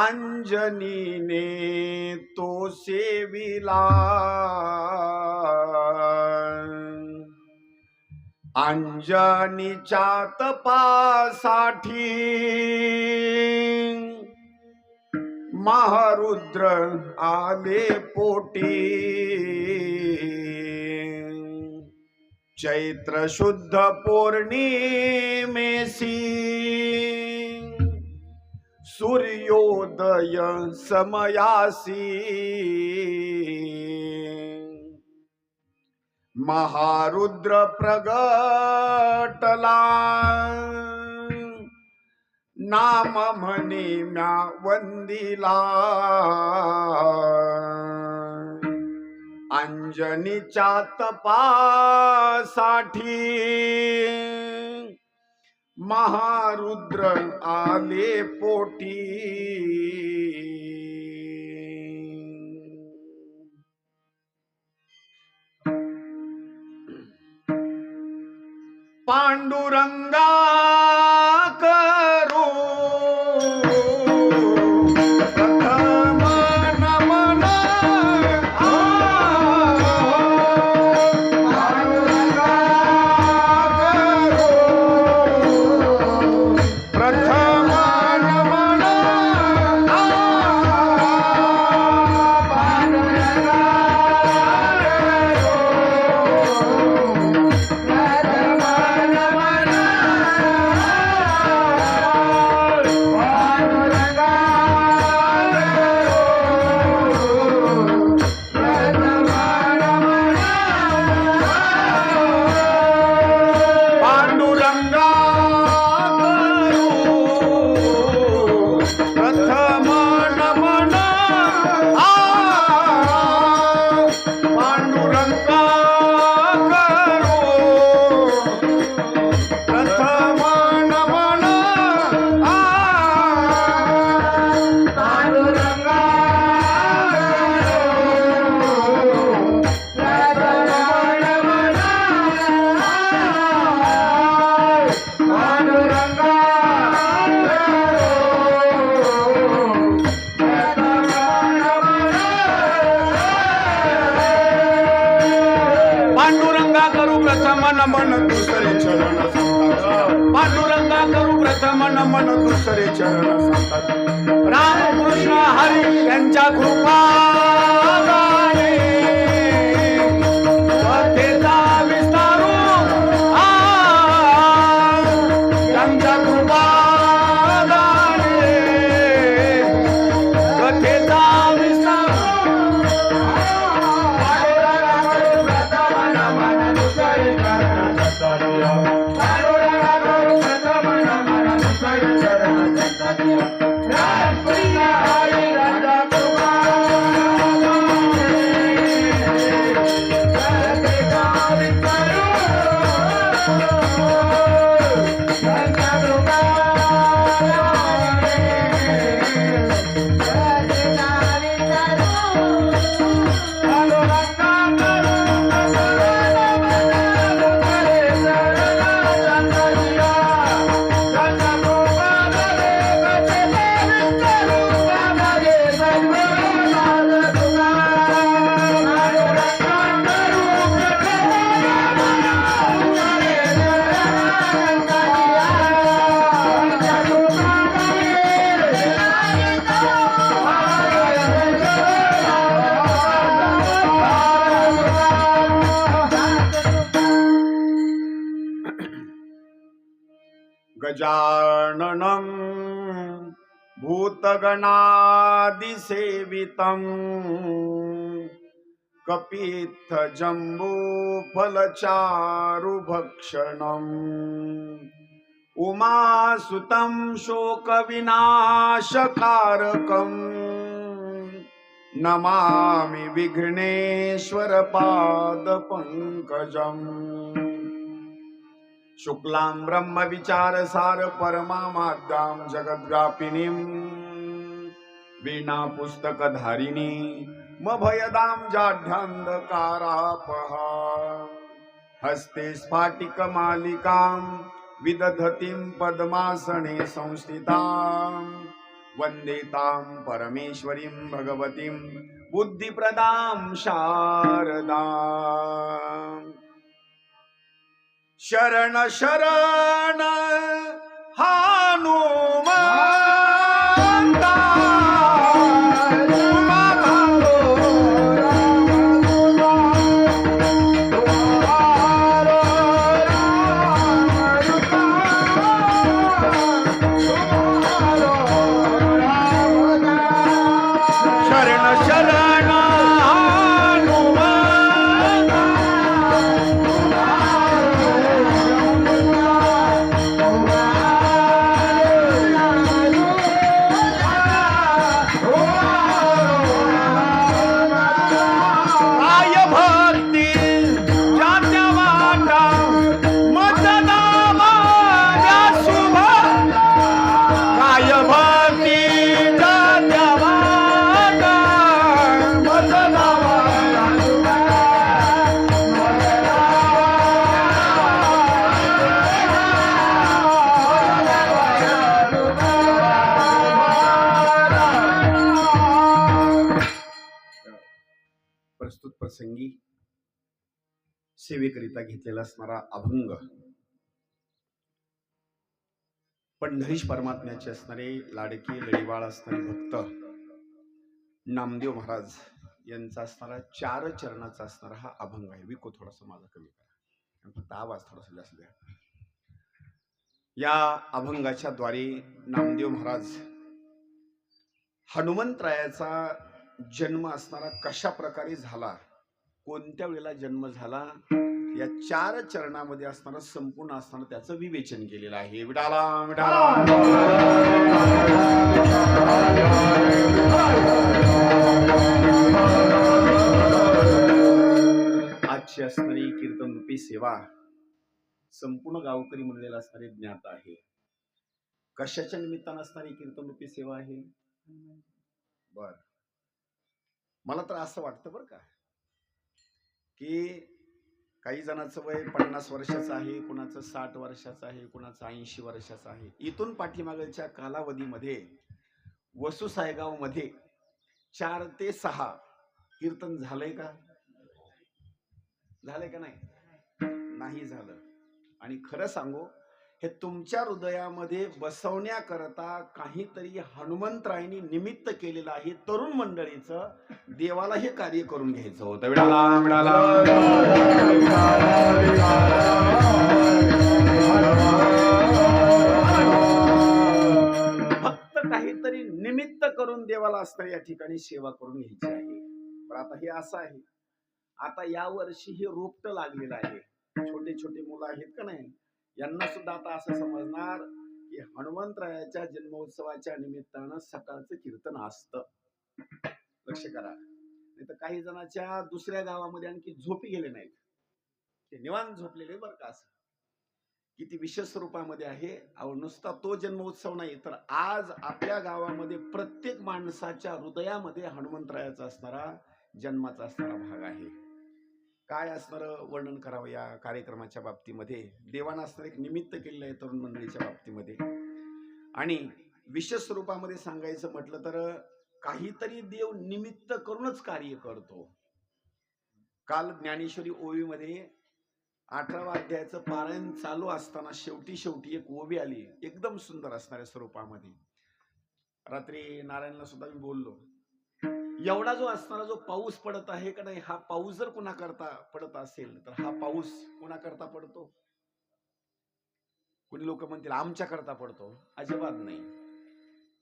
अंजनीने तो सेविला, अंजनीच्या तपासाठी महारुद्र आले पोटी। चैत्र शुद्ध पौर्णिमेसी सूर्योदय समयासी महारुद्र प्रगटला, नाम म्हणे म्या वंदिला। अंजनीच्या तपासाठी महारुद्र आले पोटी। पांडुरंगा करू प्रथम नमन, पांडुरंगा करू प्रथम नमन, पांडुरंगा नमन दुसरे चरण सांगतात, पांडुरंगा करू प्रथम नमन दुसरे चरण सांगतात। रामकृष्ण हरी यांच्या कृपा कथेचा विस्तारू, त्यांच्या कृपा कथेचा विस्तारू। गजाननं भूतगणादिसेवितं कपित्थजम्बूफलचारुभक्षणम् उमासुतं शोकविनाशकारकम् नमामि विघ्नेश्वर पादपङ्कजम्। शुक्लां ब्रह्म विचारसार परमामाद्यां जगद्व्यापिनीं वीणा पुस्तकधारिणी मभयदां जाढ्यान्धकारापहा हस्ते स्फाटिकमालिकां विदधतीं पद्मासने संस्थितां वंदे तां परमेश्वरीं भगवतीं बुद्धिप्रदां शारदाम्। शरण शरण हनुमंता प्रस्तुत प्रसंगी सेवेकरिता घेतलेला असणारा अभंग पंढरीश परमात्म्याचे असणारे लाडके लढीवाळ असणारे भक्त नामदेव महाराज यांचा असणारा 4 चरणाचा असणारा हा अभंग आहे. विको थोडासा माझा कमी करा, फक्त आवाज थोडासा जास्त द्या. या अभंगाच्या द्वारे नामदेव महाराज हनुमंतरायाचा जन्म असणारा कशा प्रकारे झाला, कोणत्या वेळेला जन्म झाला, या 4 चरणामध्ये असणारं संपूर्ण असणारं त्याचं विवेचन केलेलं आहे. विठाला विठाला. आजची असणारी कीर्तन रूपी सेवा संपूर्ण गावकरी म्हणलेला असणारे ज्ञात आहे. कशाच्या निमित्तानं असणारी कीर्तन रूपी सेवा आहे? बर, मला तर असं वाटतं बरं का की काही जणांचं वय 50 वर्षाचं आहे, कुणाचं 60 वर्षाचं आहे, कुणाचं 80 वर्षाचं आहे. इथून पाठीमागच्या कालावधीमध्ये वसुसायगाव मध्ये 4 ते 6 कीर्तन झालंय का? झालंय का नाही? नाही झालं. आणि खरं सांगू, हे तुमच्या हृदयामध्ये बसवण्याकरता काहीतरी हनुमंतरायांनी निमित्त केलेलं आहे. तरुण मंडळीचं देवाला हे कार्य करून घ्यायचं होतं. विडाला विडाला. फक्त काहीतरी निमित्त करून देवाला असतं या ठिकाणी सेवा करून घ्यायची आहे. पण आता हे असं आहे, आता या वर्षी हे रोपट लागलेलं आहे. छोटे छोटे मुलं आहेत का नाही, यांना सुद्धा आता असं समजणार की हनुमंतरायाच्या जन्मोत्सवाच्या निमित्तानं सकाळचं कीर्तन असतं. लक्ष करा. नाही तर काही जणांच्या दुसऱ्या गावामध्ये आणखी झोपी गेले नाहीत, ते निवांत झोपलेले बरं का. असं किती विशेष स्वरूपामध्ये आहे. अहो, नुसता तो जन्मोत्सव नाही तर आज आपल्या गावामध्ये प्रत्येक माणसाच्या हृदयामध्ये हनुमंतरायाचा असणारा जन्माचा असणारा भाग आहे. काय असणारं वर्णन करावं या कार्यक्रमाच्या बाबतीमध्ये. देवानं असणारं एक निमित्त केलेलं आहे तरुण मंडळीच्या बाबतीमध्ये. आणि विशेष स्वरूपामध्ये सांगायचं म्हटलं तर काहीतरी देव निमित्त करूनच कार्य करतो. काल ज्ञानेश्वरी ओवीमध्ये 18व्या अध्यायाचं पारायण चालू असताना शेवटी एक ओवी आली, एकदम सुंदर असणाऱ्या स्वरूपामध्ये. रात्री नारायणला सुद्धा मी बोललो, एवढा जो असणारा जो पाऊस पडत आहे का नाही, हा पाऊस जर कुणाकरता पडत असेल तर हा पाऊस कुणाकरता पडतो? कुणी लोक म्हणतील आमच्याकरता पडतो. अजिबात नाही.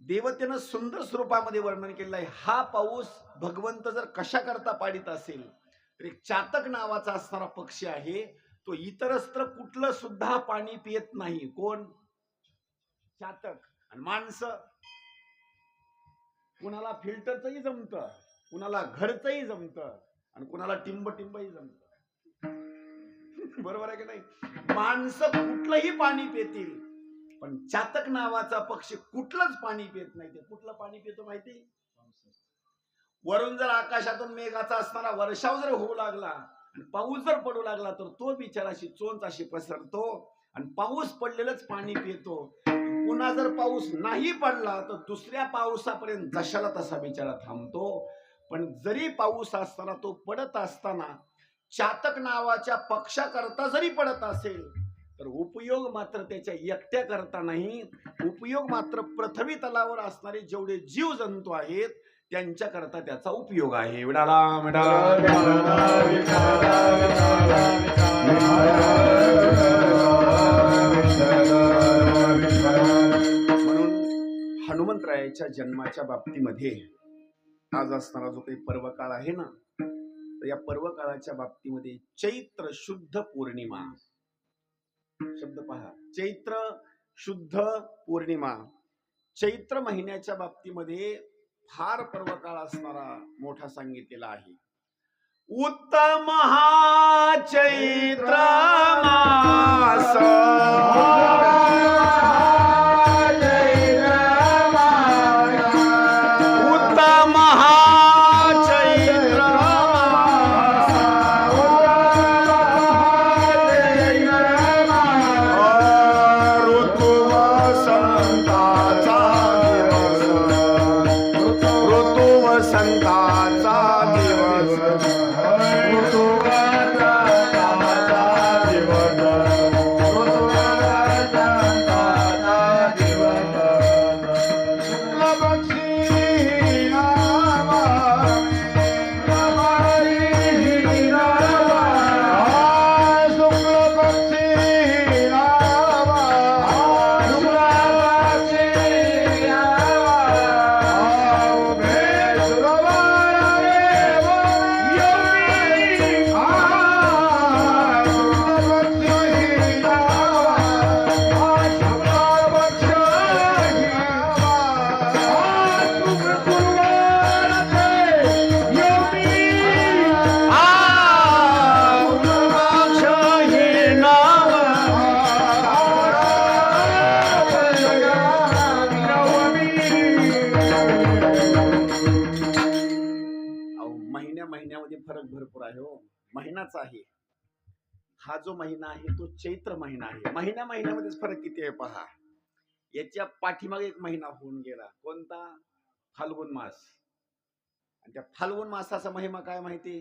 देवतेनं सुंदर स्वरूपामध्ये वर्णन केलेलं आहे. हा पाऊस भगवंत जर कशाकरता पाडित असेल तर एक चातक नावाचा असणारा पक्षी आहे, तो इतरत्र कुठलं सुद्धा पाणी पियत नाही. कोण? चातक. आणि माणसं, कुणाला फिल्टरचंही जमतं, कुणाला घरचंही जमतं, आणि कुणाला टिंबही जमतं. बरोबर आहे की नाही? माणसं कुठलंही पाणी पितील, पण चातक नावाचा पक्षी कुठलंच पाणी पित नाही. ते कुठलं पाणी पितो माहिती? वरून जर आकाशातून मेघाचा असणारा वर्षाव जर होऊ लागला आणि पाऊस जर पडू लागला तर तो बिचाराशी चोंच अशी पसरतो आणि पाऊस पडलेलंच पाणी पितो. पुन्हा जर पाऊस नाही पडला तर दुसऱ्या पावसापर्यंत जशाला तसा बिचारा थांबतो. पण जरी पाऊस असताना तो पडत असताना चातक नावाच्या पक्षाकरता जरी पडत असेल तर उपयोग मात्र त्याच्या एकट्या करता नाही, उपयोग मात्र पृथ्वी तलावर असणारे जेवढे जीव जंतू आहेत त्यांच्या करता त्याचा उपयोग आहे. विडाला म्हणून हनुमंतरायाच्या जन्माच्या बाबतीमध्ये आज असणारा जो काही पर्व काळ आहे ना, तर या पर्व काळाच्या बाबतीमध्ये चैत्र शुद्ध पौर्णिमा, शब्द पहा, चैत्र शुद्ध पौर्णिमा, चैत्र महिन्याच्या बाबतीमध्ये फार पर्व काळ असणारा मोठा सांगितलेला आहे. उत्तम हा चैत्र मास, उत्तम हा चैत्र ऋतू वसंताचा दिवस, ऋतू वसंताचा दिवस, ऋतू महिन्यामध्ये फरक भरपूर आहे हो. महिनाच आहे हा जो महिना आहे तो चैत्र महिना आहे. महिन्यामध्येच फरक किती आहे पहा. याच्या पाठीमागे एक महिना होऊन गेला, कोणता? फाल्गुन मास. आणि त्या फाल्गुन मासाचा महिमा काय माहिती?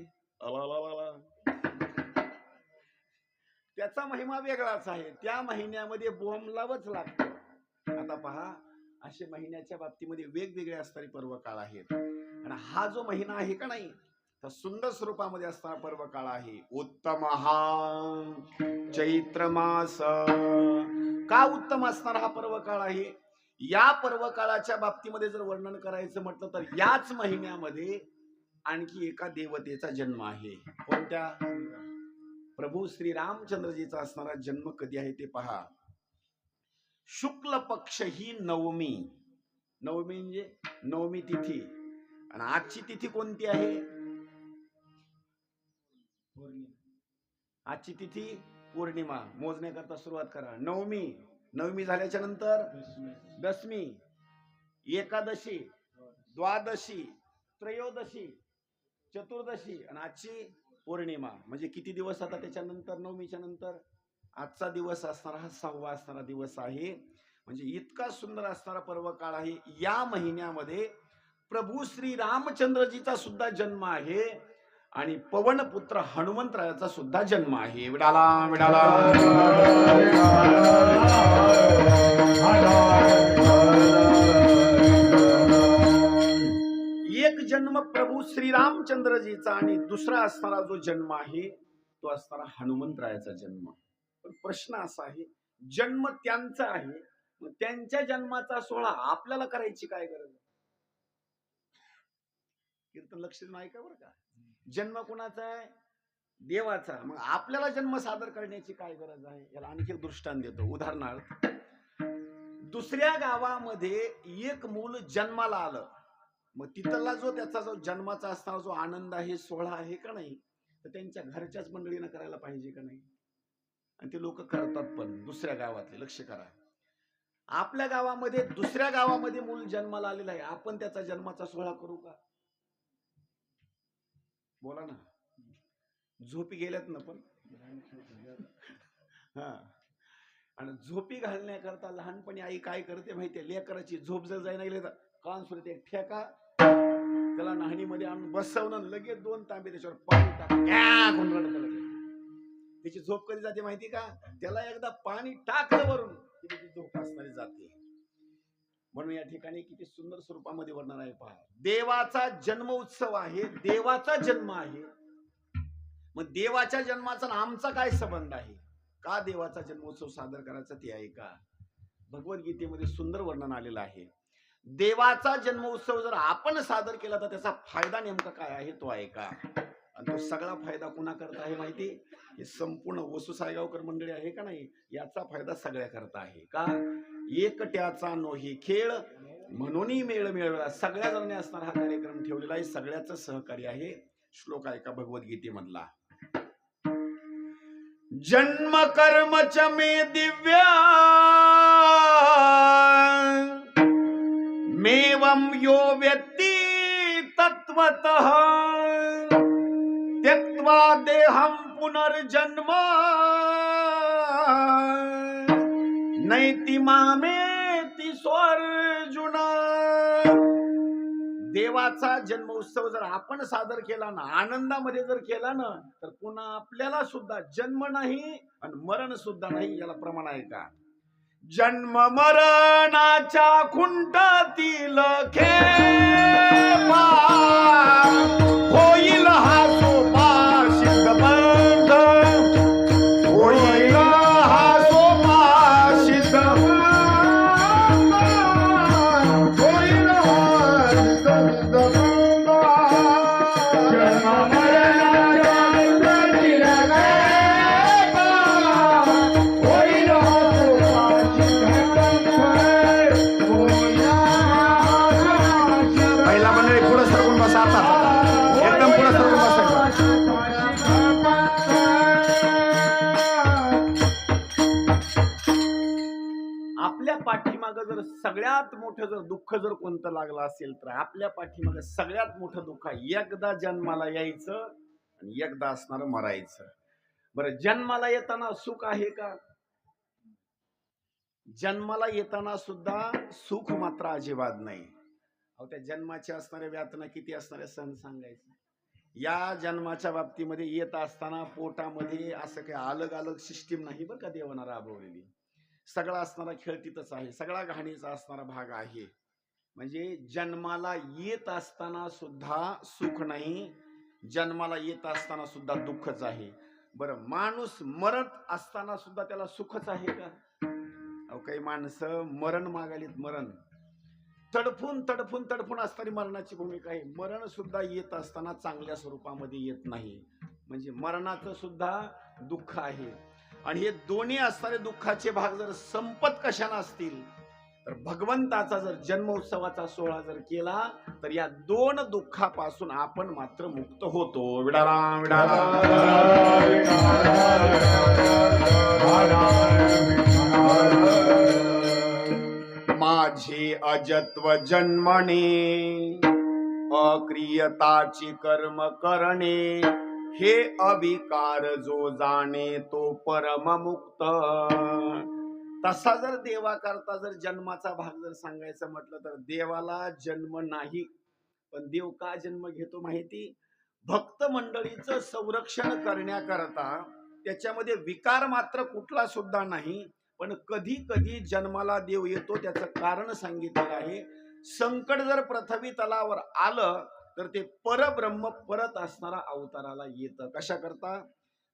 त्याचा महिमा वेगळाच आहे. त्या महिन्यामध्ये बोंबलावच लागतं. आता पहा, असे महिन्याच्या बाबतीमध्ये वेगवेगळे असणारे पर्व काळ आहेत. आणि हा जो महिना आहे का नाही, तर सुंदर स्वरूपामध्ये असणारा पर्व काळ आहे. उत्तम हा चैत्र मास. का उत्तम असणारा हा पर्व काळ आहे? या पर्व काळाच्या बाबतीमध्ये जर वर्णन करायचं म्हटलं तर याच महिन्यामध्ये आणखी एका देवतेचा जन्म आहे. कोणत्या? प्रभू श्री रामचंद्रजीचा असणारा जन्म कधी आहे ते पहा. शुक्ल पक्ष ही नवमी. नवमी म्हणजे नवमी तिथी. आणि आजची तिथी कोणती आहे? आजची तिथी पौर्णिमा. मोजण्याकरता सुरुवात करा. नवमी, नवमी झाल्याच्या नंतर दशमी, एकादशी, द्वादशी, त्रयोदशी, चतुर्दशी आणि आजची पौर्णिमा. म्हणजे किती दिवस आता त्याच्यानंतर? नवमीच्या नंतर आजचा दिवस असणारा हा 6वा असणारा दिवस आहे. म्हणजे इतका सुंदर असणारा पर्व काळ आहे. या महिन्यामध्ये प्रभू श्री रामचंद्रजीचा सुद्धा जन्म आहे आणि पवनपुत्र हनुमंतरायाचा सुद्धा जन्म आहे. विडाला विडाला एक जन्म प्रभू श्री रामचंद्रजीचा आणि दुसरा असणारा जो जन्म आहे तो असणारा हनुमंतरायाचा जन्म. पण प्रश्न असा आहे, जन्म त्यांचा आहे, मग त्यांच्या जन्माचा सोहळा आपल्याला करायची काय गरज आहे? कीर्तन लक्ष नाही का बरं का? जन्म कोणाचा आहे? देवाचा. मग आपल्याला जन्म सादर करण्याची काय गरज आहे? याला आणखी एक दृष्टांत देतो. उदाहरणार्थ, दुसऱ्या गावामध्ये एक मूल जन्माला आलं, मग तिथला जो त्याचा जो जन्माचा असणारा जो आनंद आहे, सोहळा आहे का नाही, तर त्यांच्या घरच्याच मंडळीनं करायला पाहिजे का नाही? आणि ते लोक करतात पण दुसऱ्या गावातले. लक्ष करा, आपल्या गावामध्ये दुसऱ्या गावामध्ये मूल जन्माला आलेला आहे, आपण त्याचा जन्माचा सोहळा करू का? बोला ना. झोपी गेल्यात ना पण. हा, आणि झोपी घालण्याकरता लहानपणी आई काय करते माहितीये, लेकराची झोप जर जायला गेली तर कान सुरत एक ठेका त्याला नाहणीमध्ये आणून बसवणं, लगेच 2 तांबे त्याच्यावर पाणी टाकून रडत लगेच. त्याची झोप कधी जाते माहिती का, त्याला एकदा पाणी टाकलं वरून की त्याची झोप असणारी जाते. म्हणून या ठिकाणी किती सुंदर स्वरूपामध्ये वर्णन आहे पहा. देवाचा जन्म उत्सव आहे, देवाचा जन्म आहे. मग देवाच्या जन्माचा आमचा काय संबंध आहे, का देवाचा जन्मोत्सव सादर करायचा ते आहे का. भगवद्गीतेमध्ये सुंदर वर्णन आलेलं आहे. देवाचा जन्मोत्सव जर आपण सादर केला तर त्याचा फायदा नेमका काय आहे तो आहे का. आणि तो सगळा फायदा कुणा करता आहे माहिती, हे संपूर्ण वसू सायगावकर मंडळी आहे का नाही, याचा फायदा सगळ्या करता आहे का. एकट्याचा नोही खेळ म्हणून मेळ मिळवला, सगळ्या जणांनी असणारा हा कार्यक्रम ठेवलेला आहे, सगळ्याच सहकार्य आहे. श्लोक आहे का भगवद्गीतेमधला, जन्म कर्म च मे दिव्या मेवं यो व्यक्ति तत्वतः त्यक्त्वा देहं पुनर्जन्म नैति मामेति सोऽर्जुन. देवाचा जन्मोत्सव जर आपण सादर केला ना, आनंदामध्ये जर केला ना, तर पुन्हा आपल्याला सुद्धा जन्म नाही आणि मरण सुद्धा नाही. याला प्रमाण आहे का, जन्म मरणाच्या खुंटातील खेपा होईल हा सोपा सिद्धबंध, होईल हा सोपा सिद्धबंध, होईल हा सिद्धबंध. जन्म मरणाच्या खुंटातील खेपा होईल पहिला मंडळी पुढे सरकून बसा, एकदम पुढे सरकून बसायचं. आपल्या पाठीमाग जर सगळ्यात मोठं जर दुःख जर कोणतं लागलं असेल तर आपल्या पाठीमाग सगळ्यात मोठं दुःख एकदा जन्माला यायचं आणि एकदा असणार मरायचं. बरं, जन्माला येताना सुख आहे का, जन्माला येताना सुद्धा सुख मात्र अजिबात नाही. अहो, त्या जन्माचे असणारे व्यातना किती असणारे सण सांगायचं. या जन्माच्या बाबतीमध्ये येत असताना पोटामध्ये असं काही अलग अलग सिस्टीम नाही बरं का देवानं राबवलेली. सगळा असणारा खेळ तिथंच आहे, सगळा घाणीचा असणारा भाग आहे. म्हणजे जन्माला येत असताना सुद्धा सुख नाही, जन्माला येत असताना सुद्धा दुःखच आहे. बरं, माणूस मरत असताना सुद्धा त्याला सुखच आहे का. काही माणसं मरण मागालीत, मरण तडफून तडफून तडफून असणारी मरणाची भूमिका आहे. मरण सुद्धा येत असताना चांगल्या स्वरूपामध्ये येत नाही, म्हणजे मरणाचं सुद्धा दुःख आहे. आणि हे दोन्ही असणारे दुःखाचे भाग जर संपत कशाने असतील तर भगवंताचा जर जन्मोत्सवाचा सोहळा जर केला तर या दोन दुःखापासून आपण मात्र मुक्त होतो. विडाला विडाला माझे अजत्व जन्मणे अक्रियताची कर्म करणे हे अविकार जो जाणे तो परम मुक्त. तसा जर देवा करता जर जन्माचा भाग जर सांगायचं म्हटलं तर देवाला जन्म नाही, पण देव का जन्म घेतो माहिती, भक्त मंडळीचं संरक्षण करण्याकरता. त्याच्यामध्ये विकार मात्र कुठला सुद्धा नाही, पण कधी कधी जन्माला देव येतो, त्याचं कारण सांगितलेलं आहे. संकट जर पृथ्वी तलावर आलं तर ते परब्रह्म परत असणारा अवताराला येतं. कशा करता,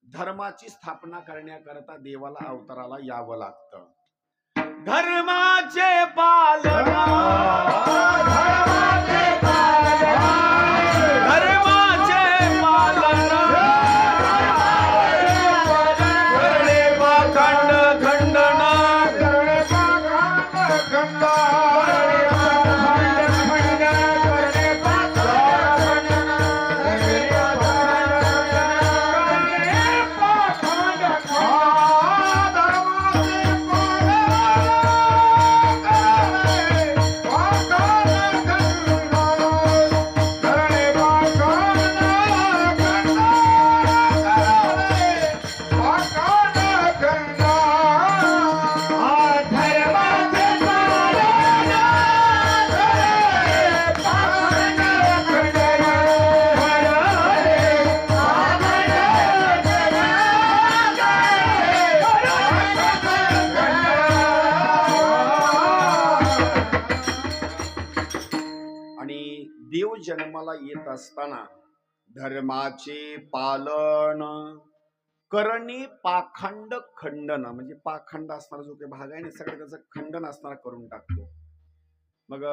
धर्माची स्थापना करण्याकरता देवाला अवताराला यावं लागतं. धर्माचे पालना देव जन्माला येत असताना धर्माचे पालन करणे पाखंड खंडन, म्हणजे पाखंड असणारा जो काही भाग आहे ना सगळं त्याचं खंडन असणारा करून टाकतो. मग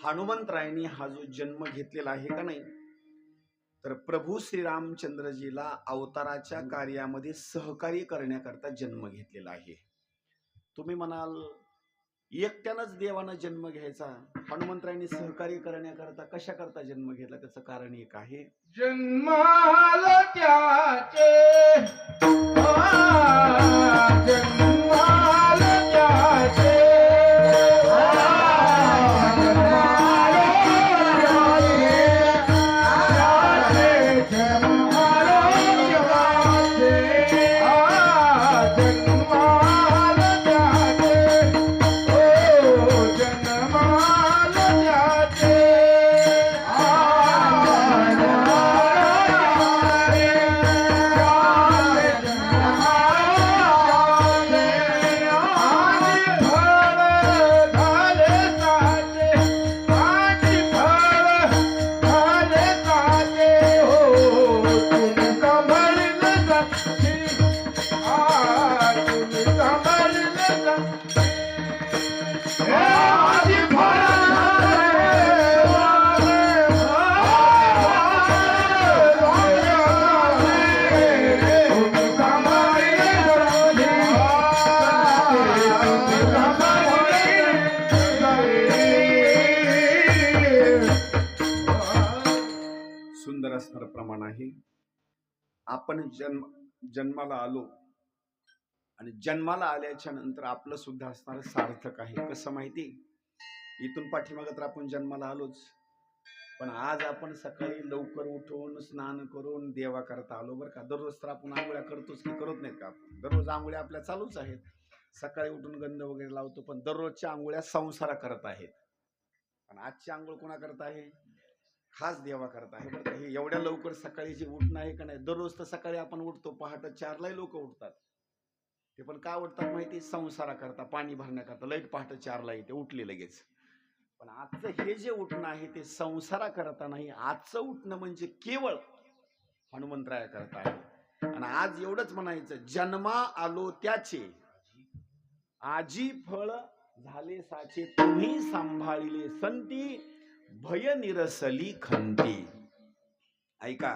हनुमंतरायांनी हा जो जन्म घेतलेला आहे का नाही, तर प्रभू श्रीरामचंद्रजीला अवताराच्या कार्यामध्ये सहकार्य करण्याकरता जन्म घेतलेला आहे. तुम्ही म्हणाल एकट्यानंच देवानं जन्म घ्यायचा, हनुमंतरायांनी सहकार्य करण्याकरता कशा करता जन्म घेतला? त्याचं कारण एक आहे, जन्माला त्याचे जन्माला त्याचे सुंदर असणारं प्रमाण आहे. आपण जन्माला आलो आणि जन्माला आल्याच्या नंतर आपलं सुद्धा असणारं सार्थक आहे. कसं माहिती, इथून पाठीमागं तर आपण जन्माला आलोच, पण आज आपण सकाळी लवकर उठून स्नान करून देवा करता आलो बरं का. दररोज तर आपण आंघोळ्या करतोच की करत नाहीत का? आपण दररोज आंघोळ्या आपल्या चालूच आहेत. सकाळी उठून गंध वगैरे लावतो, पण दररोजच्या आंघोळ्या संसारा करत आहेत. पण आजची आंघोळ कोणा करत आहे? खास देवा करत आहे बरं का. हे एवढ्या लवकर सकाळी जे उठणं आहे का नाही, दररोज तर सकाळी आपण उठतो, पहाटे 4लाही लोक उठतात. ते पण का उठतात माहिती? संसारा करता, पाणी भरण्याकरता. लाईट पहाटे 4ला येते, उठले लगेच. पण आजचं हे जे उठणं आहे ते संसारा करता नाही, आजचं उठणं म्हणजे केवळ हनुमंतराया करता आहे. आणि आज एवढंच म्हणायचं, जन्मा आलो त्याचे आजी फळ झाले साचे, तुम्ही सांभाळिले संती भय निरसली खंती. ऐका,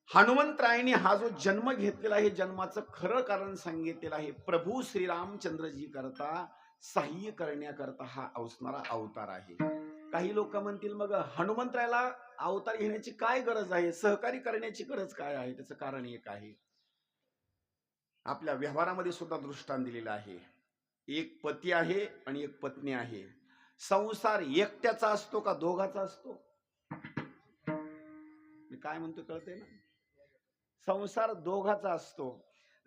हनुमंतरायाने हा जो जन्म घेतलेला आहे, जन्माचं खरं कारण सांगितलेलं आहे. प्रभू श्रीरामचंद्रजी करता सहाय्य करण्याकरता हा असणारा अवतार आहे. काही लोक म्हणतील, मग हनुमंतरायाला अवतार घेण्याची काय गरज आहे, सहकार्य करण्याची गरज काय आहे? त्याचं कारण एक आहे, आपल्या व्यवहारामध्ये सुद्धा दृष्टांत दिलेला आहे. एक पती आहे आणि एक पत्नी आहे. संसार एकट्याचा असतो का दोघाचा असतो? मी काय म्हणतो कळते ना? संसार दोघाचा असतो.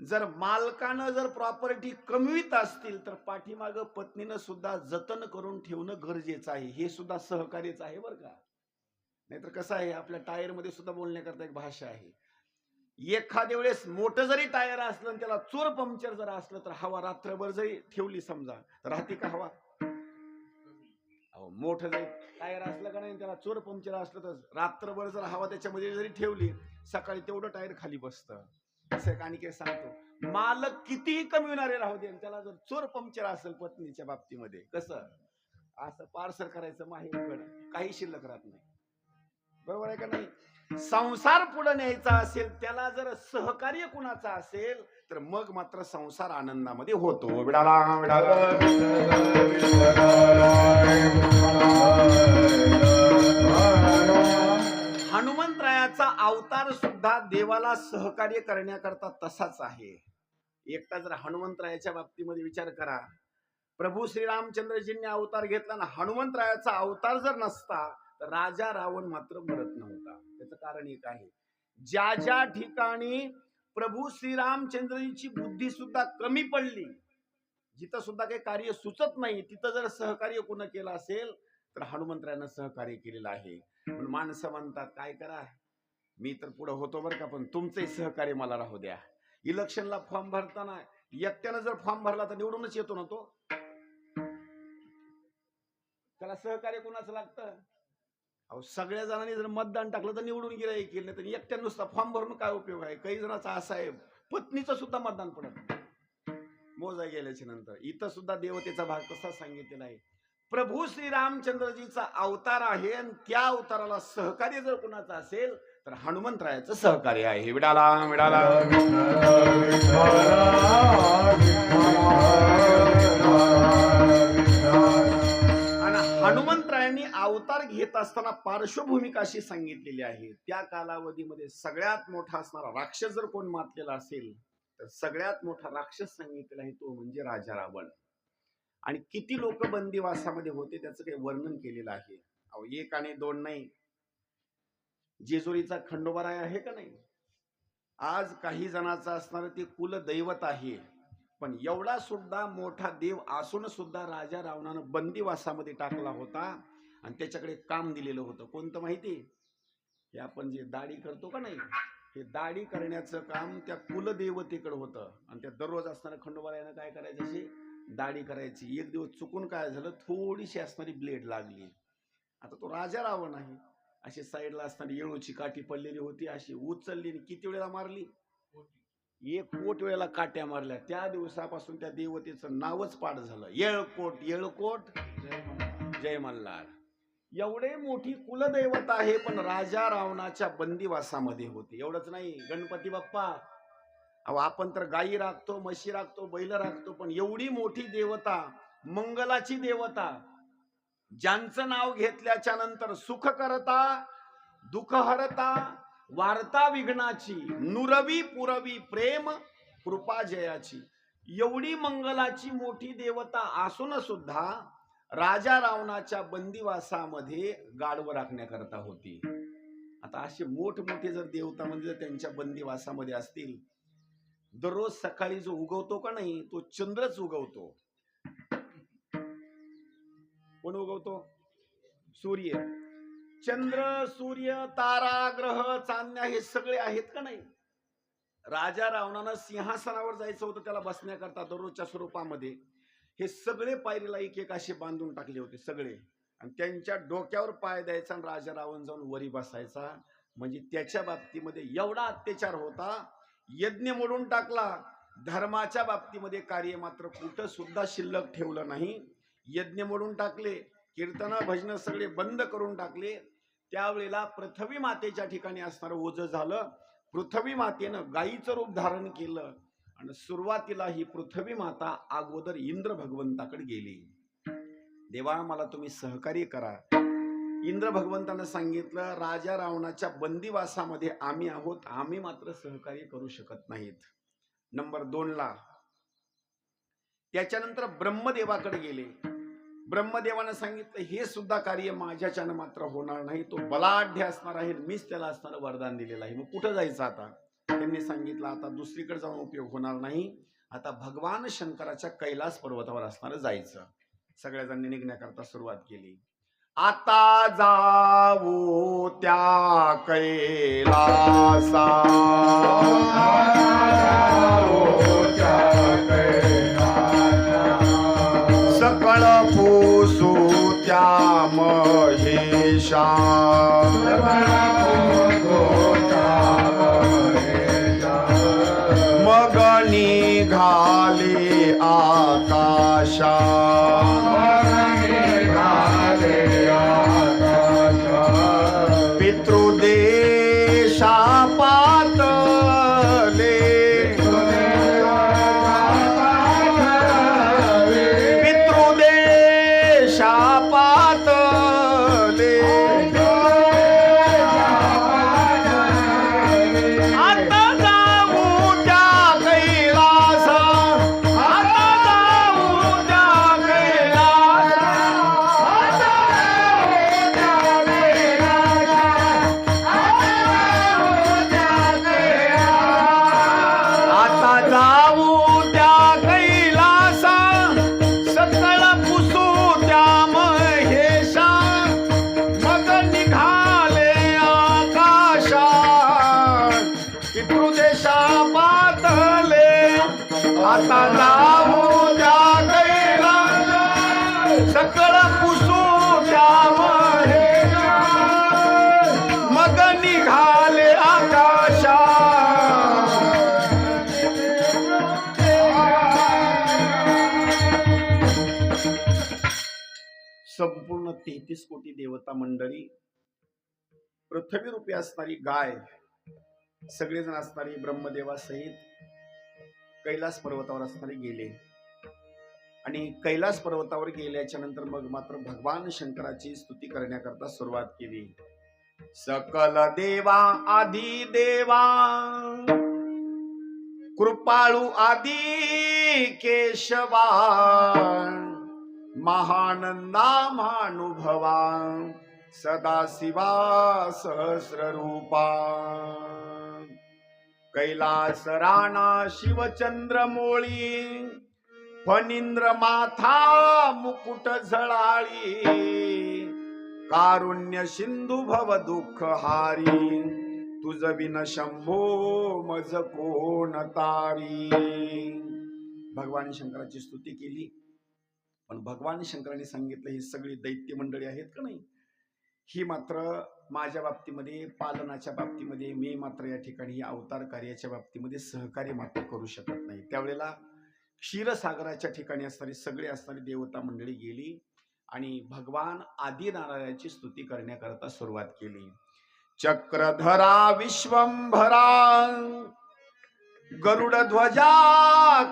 जर मालकानं जर प्रॉपर्टी कमवीत असतील तर पाठीमाग पत्नीनं सुद्धा जतन करून ठेवणं गरजेचं आहे. हे सुद्धा सहकार्यच आहे बरं का. नाहीतर कसं आहे, आपल्या टायर मध्ये सुद्धा बोलण्याकरता एक भाषा आहे. एखाद्या वेळेस मोठं जरी टायर असलं आणि त्याला चोर पंक्चर जर असलं तर हवा रात्रभर जरी ठेवली समजा, तर राहते का हवा? मोठं जरी टायर असलं का नाही, त्याला चोर पंक्चर असलं तर रात्रभर जर हवा त्याच्यामध्ये जरी ठेवली, सकाळी तेवढं टायर खाली बसतं. असं एक आणि सांगतो, मालक कितीही कमविणारे राहू दे, त्याला जर चोर पंक्चर असेल पत्नीच्या बाबतीमध्ये, कसं असं पार्सल करायचं माहेरकडं, काही शिल्लक राहत नाही. बरोबर आहे का नाही? संसार पुढे न्यायचा असेल, त्याला जर सहकार्य कुणाचा असेल तर मग मात्र संसार आनंदामध्ये होतो. हनुमंतरायाचा अवतार सुद्धा देवाला सहकार्य करण्याकरता तसाच आहे. एकटा जर हनुमंतरायाच्या बाबतीमध्ये विचार करा, प्रभू श्रीरामचंद्रजींनी अवतार घेतला ना, हनुमंतरायाचा अवतार जर नसता तर राजा रावण मात्र मरत नव्हता. त्याचं कारण एक आहे, ज्या ज्या ठिकाणी प्रभू श्रीरामचंद्रजींची बुद्धी सुद्धा कमी पडली, जिथं सुद्धा काही कार्य सुचत नाही, तिथं जर सहकार्य कोण केलं असेल तर हनुमंतरायानं सहकार्य केलेलं आहे. म्हणून माणसं म्हणतात, काय करा, मी तर पुढे होतो बरं का, पण तुमचंही सहकार्य मला राहू द्या. इलेक्शनला फॉर्म भरताना एकट्यानं जर फॉर्म भरला तर निवडूनच येतो ना तो. त्याला सहकार्य कोणाचं लागतं? अहो सगळ्या जणांनी जर मतदान टाकलं तर निवडून गेलं केलं नाही तर एकट्या नुसता फॉर्म भरून काय उपयोग आहे. काही जणांचा असा आहे पत्नीचं सुद्धा मतदान पडत नाही मोजा गेल्याच्या नंतर. इथं सुद्धा देवतेचा भाग कसा सांगितलेला आहे. प्रभू श्री रामचंद्रजीचा अवतार आहे आणि त्या अवताराला सहकार्य जर कुणाचं असेल तर हनुमंतरायाचं सहकार्य आहे. विडाला विडाला आणि हनुमंतरायांनी अवतार घेत असताना पार्श्वभूमिका अशी सांगितलेली आहे. त्या कालावधीमध्ये सगळ्यात मोठा असणारा राक्षस जर कोण मातलेला असेल तर सगळ्यात मोठा राक्षस सांगितलेला आहे तो म्हणजे राजा रावण. आणि किती लोक बंदिवासामध्ये होते त्याचं काही वर्णन केलेलं आहे. अहो एक आणि दोन नाही, जेजुरीचा खंडोबाराय आहे का नाही, आज काही जणांचा असणार ते कुलदैवत आहे. पण एवढा सुद्धा मोठा देव असून सुद्धा राजा रावणानं बंदिवासामध्ये टाकला होता आणि त्याच्याकडे काम दिलेलं होतं. कोणतं माहिती? हे आपण जे दाढी करतो का नाही, हे दाढी करण्याचं काम त्या कुलदेवतेकडे होतं. आणि त्या दररोज असणाऱ्या खंडोबारायानं काय करायचं, अशी दाढी करायची. एक दिवस चुकून काय झालं, थोडीशी असणारी ब्लेड लागली. आता तो राजा रावण आहे, अशी साईडला असणारी येळूची काठी पडलेली होती, अशी उचलली आणि किती वेळेला मारली, 1 वेळेला काट्या मारल्या. त्या दिवसापासून त्या देवतेचं नावच पाठ झालं, येळकोट येळकोट जय मल्हार. एवढे मोठी कुलदैवत आहे पण राजा रावणाच्या बंदिवासामध्ये होते. एवढंच नाही, गणपती बाप्पा, अहो आपण तर गायी राखतो, म्हशी राखतो, बैल राखतो, पण एवढी मोठी देवता, मंगलाची देवता, ज्यांचं नाव घेतल्याच्या नंतर सुख करता दुःख हरता वार्ता विघ्नाची नुरवी पुरवी प्रेम कृपा जयाची, एवढी मंगलाची मोठी देवता असून सुद्धा राजा रावणाच्या बंदिवासामध्ये गाढव राखण्याकरता होती. आता असे मोठमोठे जर देवता म्हणजे त्यांच्या बंदिवासामध्ये असतील, दररोज सकाळी जो उगवतो का नाही तो चंद्रच उगवतो. कोण उगवतो? सूर्य. चंद्र, सूर्य, तारा, ग्रह, चांदण्या हे सगळे आहेत का नाही. राजा रावणानं सिंहासनावर जायचं होतं त्याला बसण्याकरता दररोजच्या स्वरूपामध्ये, हे सगळे पायरीला एक एक असे बांधून टाकले होते सगळे. आणि त्यांच्या डोक्यावर पाय द्यायचा आणि राजा रावण जाऊन वरी बसायचा. म्हणजे त्याच्या बाबतीमध्ये एवढा अत्याचार होता. यज्ञ मोडून टाकला, धर्माच्या बाबतीमध्ये कार्य मात्र कुठं सुद्धा शिल्लक ठेवलं नाही. यज्ञ मोडून टाकले, कीर्तन भजन सगळे बंद करून टाकले. त्यावेळेला पृथ्वी मातेच्या ठिकाणी असणारं ओझं झालं. पृथ्वी मातेनं गायीचं रूप धारण केलं आणि सुरुवातीला ही पृथ्वी माता अगोदर इंद्र भगवंताकडे गेली. देवा मला तुम्ही सहकार्य करा. इंद्र भगवंतानं सांगितलं राजा रावणाच्या बंदिवासामध्ये आम्ही आहोत, आम्ही मात्र सहकार्य करू शकत नाहीत. नंबर 2 ला त्याच्यानंतर ब्रह्मदेवाकडे गेले. ब्रह्मदेवानं सांगितलं हे सुद्धा कार्य माझ्याच्यानं मात्र होणार नाही, तो बलाढ्य असणार आहे, मीच त्याला असणारं वरदान दिलेलं आहे. मग कुठं जायचं आता? त्यांनी सांगितलं आता दुसरीकडे जाऊन उपयोग होणार नाही, आता भगवान शंकराच्या कैलास पर्वतावर असणार जायचं. सगळ्या जणांनी निघण्याकरता सुरुवात केली. आता जाऊ त्या कैलासा, सकळ पोसू त्या महेशा, मग निघाले आकाशा, पितृदेशा पातले, पितृदेशा पातले, आता जाऊ त्या कैलासा, आता जाऊ त्या कैलासा, आता जाऊ त्या कैलासा, सकळ पुसू त्या महेशा, मग निघाले आकाशा, पितृदेशा पातले, आता जाऊ त्या कैलासा, सकळ पुसू त्या महेशा. संपूर्ण 33 कोटी देवता मंडळी, पृथ्वी रूपी असणारी गाय, सगळेजण असणारी ब्रह्मदेवासहित कैलास पर्वतावर असणारे गेले. आणि कैलास पर्वतावर गेल्याच्या नंतर मग मात्र भगवान शंकराची स्तुती करण्याकरता सुरुवात केली. सकल देवा आधी देवा, कृपाळू आदी केशवा, महानंदा महानुभवा, सदाशिवा सहस्र रूपा, कैलास राणा शिवचंद्र मोळी, फणींद्र माथा मुकुट झळाळी, कारुण्य सिंधू भव दुःख हारी, तुझ विन शंभो मज कोण तारी. भगवान शंकराची स्तुती केली. पण भगवान शंकरांनी सांगितलं ही सगळी दैत्य मंडळी आहेत का नाही, ही मात्र माझ्या बाबतीमध्ये, पालनाच्या बाबतीमध्ये मी मात्र या ठिकाणी अवतार कार्याच्या बाबतीमध्ये सहकार्य मात्र करू शकत नाही. त्यावेळेला क्षीरसागराच्या ठिकाणी असणारी सगळे असणारी देवता मंडळी गेली आणि भगवान आदिनारायणाची स्तुती करण्याकरता सुरुवात केली. चक्रधरा विश्वंभरा, गरुड ध्वजा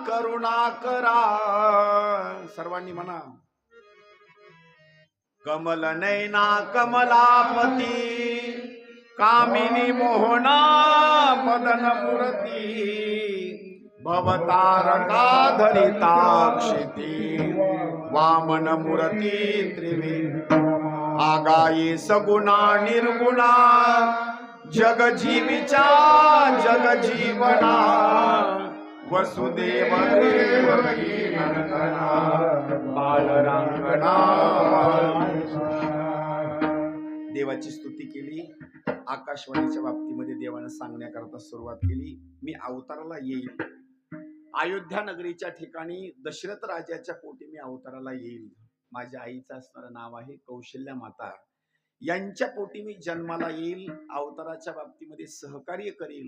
करुणाकरा, सर्वांनी म्हणा. कमल नैना कमलापती, कामिनी मोहना मदन मूर्ती, भवतारका धरिताक्षिती, वामन मूर्ती त्रिवी, आगायी सगुणा निर्गुणा, जगजीवीचा जगजीवना, वसुदेव देवकी नंदना, बालरांगणा. देवाची स्तुती केली. आकाशवाणीच्या बाबतीमध्ये देवाने सांगण्याकरता सुरुवात केली, मी अवताराला येईल. अयोध्या नगरीच्या ठिकाणी दशरथ राजाच्या पोटी मी अवताराला येईल. माझ्या आईचं असणारं नाव आहे कौशल्या माता. यांच्या पोटी मी जन्माला येईल. अवताराच्या बाबतीमध्ये सहकार्य करील.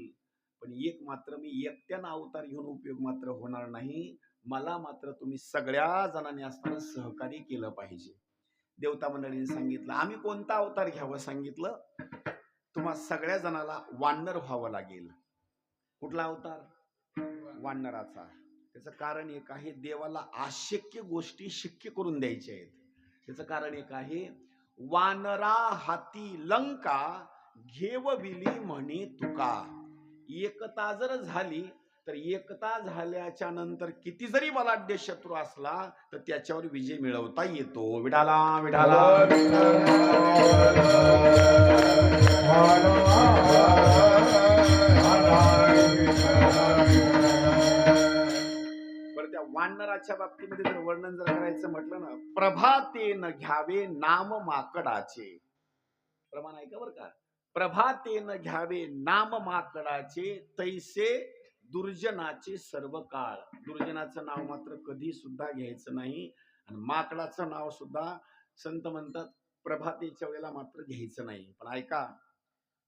पण एक मात्र मी एकट्यानं अवतार घेऊन उपयोग मात्र होणार नाही. मला मात्र तुम्ही सगळ्या जणांनी असणारं सहकार्य केलं पाहिजे. देवता मंडळींनी सांगितलं आम्ही कोणता अवतार घ्यावं. सांगितलं तुम्हा सगळ्या जणाला वानर व्हावं लागेल. कुठला अवतार? वानराचा. त्याचं कारण एक आहे, देवाला अशक्य गोष्टी शक्य करून द्यायच्या आहेत. त्याचं कारण एक आहे, वानरा हाती लंका घेवविली म्हणे तुका. एकता जर झाली तर एकता झाल्याच्या नंतर किती जरी बलाढ्य शत्रू असला तर त्याच्यावर विजय मिळवता येतो. विडाला विडाला. बरं, त्या वानराच्या बाबतीमध्ये जर वर्णन जर करायचं म्हटलं ना, प्रभातेन घ्यावे नाम माकडाचे. प्रमाण आहे का बरं का? प्रभातेन घ्यावे नाम माकडाचे, तैसे दुर्जनाचे सर्व काळ. दुर्जनाचं नाव मात्र कधी सुद्धा घ्यायचं नाही. आणि माकडाचं नाव सुद्धा संत म्हणतात प्रभातेच्या वेळेला मात्र घ्यायचं नाही. पण ऐका,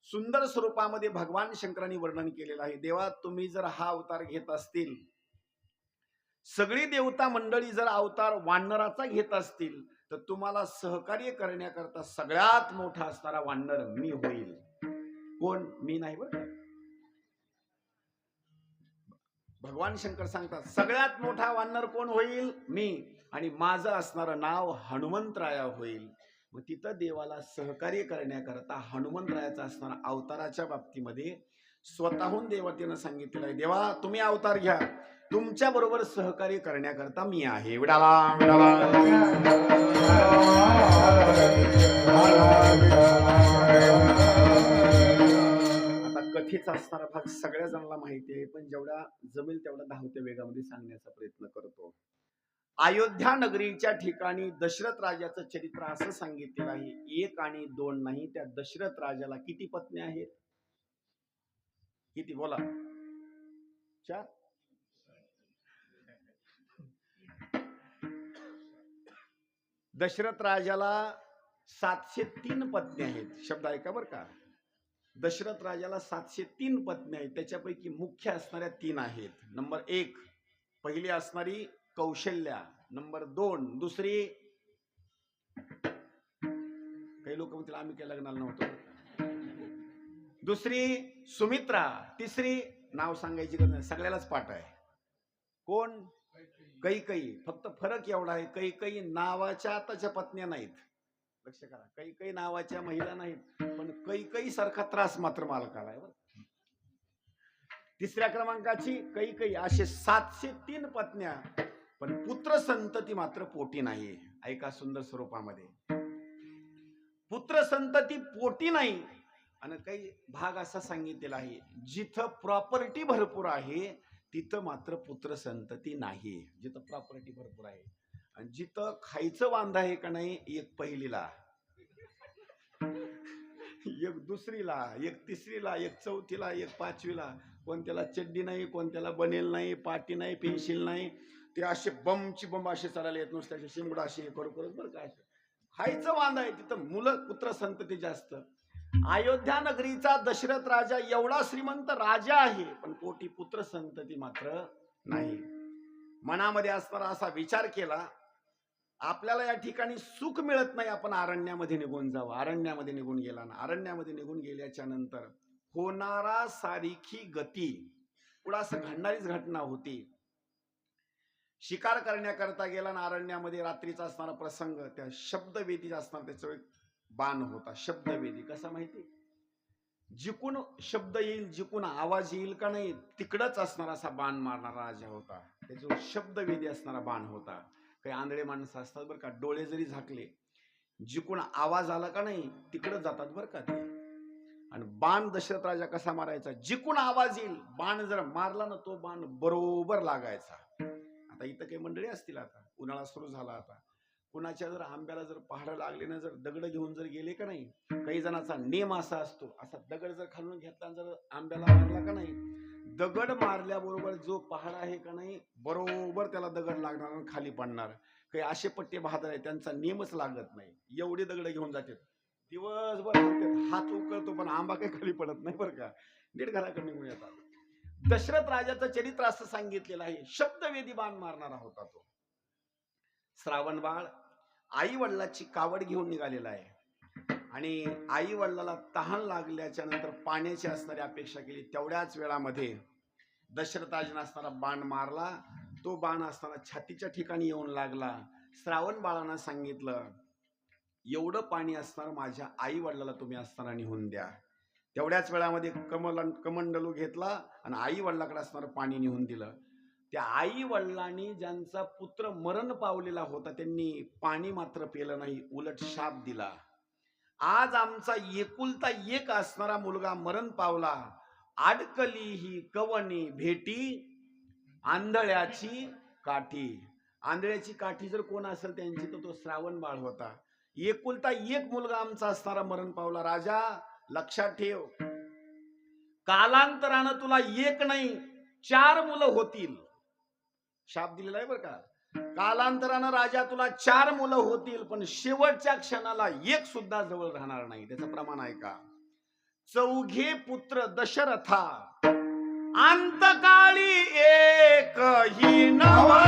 सुंदर स्वरूपामध्ये भगवान शंकरांनी वर्णन केलेलं आहे. देवा तुम्ही जर हा अवतार घेत असतील, सगळी देवता मंडळी जर अवतार वानराचा घेत असतील, तर तुम्हाला सहकार्य करण्याकरता सगळ्यात मोठा असणारा वानर मी होईल. कोण? मी नाही बरं. भगवान शंकर सांगतात सगळ्यात मोठा वानर कोण होईल? मी. आणि माझं असणारं नाव हनुमंतराया होईल. मग तिथं देवाला सहकार्य करण्याकरता हनुमंतरायाचा असणारा अवताराच्या बाबतीमध्ये स्वतःहून देवतेनं सांगितलेलं आहे, देवा तुम्ही अवतार घ्या, तुमच्या बरोबर सहकार्य करण्याकरता मी आहे. विडाला विडाला. आता कथेचा असणारा भाग सगळ्या जणांना माहिती आहे, पण जेवढा जमेल तेवढा धावत्या वेगामध्ये सांगण्याचा प्रयत्न करतो. अयोध्या नगरीच्या ठिकाणी दशरथ राजाचं चरित्र असं सांगितलेलं आहे, एक आणि दोन नाही, त्या दशरथ राजाला किती पत्नी आहेत? किती बोला? 4. दशरथ राजाला 703 पत्नी आहेत. शब्द ऐका बरं का. दशरथ राजाला 703 पत्नी आहेत. त्याच्यापैकी मुख्य असणाऱ्या 3 आहेत. नंबर 1 पहिली असणारी कौशल्या, नंबर 2 दुसरी आम्ही काही लग्नाला नव्हतो. दुसरी सुमित्रा, तिसरी नाव सांगायची गरज नाही, सगळ्यालाच पाठ आहे. कोण? कैकेयी. फक्त फरक एवढा आहे, कैकेयी नावाच्या आताच्या पत्न्या नाहीत. लक्ष करा, कैकेयी नावाच्या महिला नाहीत, पण कैकेयी सारखा त्रास मात्र मालकाला आहे. तिसऱ्या क्रमांकाची कैकेयी. असे 703 पत्न्या, पण पुत्र संतती मात्र पोटी नाही. ऐका सुंदर स्वरूपामध्ये, पुत्र संतती पोटी नाही. आणि काही भाग असा सांगितलेला आहे, जिथं प्रॉपर्टी भरपूर आहे तिथं मात्र पुत्र संतती नाही. जिथं प्रॉपर्टी भरपूर आहे आणि जिथं खायचं वांदा आहे का नाही, एक पहिलीला, एक दुसरीला, एक तिसरीला, एक चौथीला, एक पाचवीला, कोणत्याला चड्डी नाही, कोणत्याला बनेल नाही, पाटी नाही, पेन्सिल नाही, ते असे बमची बंब असे चालायला येत नुसते, शिमडा असे करू करत बरं का. खायचं वांदा आहे तिथं मुलं पुत्र संतती जास्त. अयोध्या नगरीचा दशरथ राजा एवढा श्रीमंत राजा आहे, पण पोटी पुत्र संतती मात्र नाही. मनामध्ये असणारा असा विचार केला, आपल्याला या ठिकाणी सुख मिळत नाही, आपण अरण्यामध्ये निघून जावं. अरण्यामध्ये निघून गेला ना, अरण्यामध्ये निघून गेल्याच्या नंतर होणारा सारिखी गती, पुढे असं घडणारीच घटना होती. शिकार करण्याकरता गेला ना अरण्यामध्ये, रात्रीचा असणारा प्रसंग, त्या शब्दवेदी असणार त्याचा एक बाण होता. शब्दवेदी कसा माहिती? जिकून शब्द येईल, जिकून आवाज येईल का नाही, तिकडच असणारा असा बाण मारणारा राजा होता. त्याचा शब्दवेदी असणारा बाण होता. काही आंधळे माणसं असतात बरं का, डोळे जरी झाकले, जिकून आवाज आला का नाही तिकडच जातात बरं का ते. आणि बाण दशरथ राजा कसा मारायचा, जिकून आवाज येईल, बाण जर मारला ना तो बाण बरोबर लागायचा. आता इथं काही मंडळी असतील, आता उन्हाळा सुरू झाला, आता कुणाच्या जर आंब्याला जर पहाडं लागले ना, जर दगड घेऊन जर गेले का नाही, काही जणांचा नेम असा असतो, असा दगड जर खालून घेतला जर आंब्याला मारला का नाही, दगड मारल्याबरोबर जो पहाड आहे का नाही बरोबर त्याला दगड लागणार आणि खाली पडणार. काही असे पट्टे बहादर आहे, त्यांचा नेमच लागत नाही, एवढी दगड घेऊन जातात, दिवसभर हात उकळतो पण आंबा काही खाली पडत नाही बरं का, नीट घराकडे निघून येतात. दशरथ राजाचं चरित्र असं सांगितलेलं आहे, शब्दवेदी बाण मारणारा होता तो. श्रावण बाळ आई वडिलाची कावड घेऊन निघालेला आहे आणि आई वडिलाला तहान लागल्याच्या नंतर पाण्याची असणारी अपेक्षा केली. तेवढ्याच वेळामध्ये दशरथ राजाने असणारा बाण मारला. तो बाण असताना छातीच्या ठिकाणी येऊन लागला. श्रावण बाळांना सांगितलं, एवढं पाणी असणार माझ्या आई वडिलाला तुम्ही असताना निघून द्या. तेवढ्याच वेळामध्ये कमंडलू घेतला आणि आई वडिलाकडे असणारं पाणी निघून दिलं. त्या आई वडिलांनी ज्यांचा पुत्र मरण पावलेला होता त्यांनी पाणी मात्र पिलं नाही, उलट शाप दिला. आज आमचा एकुलता एक असणारा मुलगा मरण पावला, अडकली ही कवनी भेटी आंधळ्याची काठी. आंधळ्याची काठी जर कोण असेल त्यांची तर तो श्रावण बाळ होता. एकुलता एक मुलगा आमचा असणारा मरण पावला. राजा लक्षात ठेव, कालांतरानं तुला एक नाही 4 मुलं होतील. शाप दिलेला आहे बरं का. कालांतरानं राजा तुला 4 मुलं होतील, पण शेवटच्या क्षणाला एक सुद्धा जवळ राहणार नाही. त्याचं प्रमाण आहे का? 4 पुत्र दशरथा, अंतकाळी एकही नवा.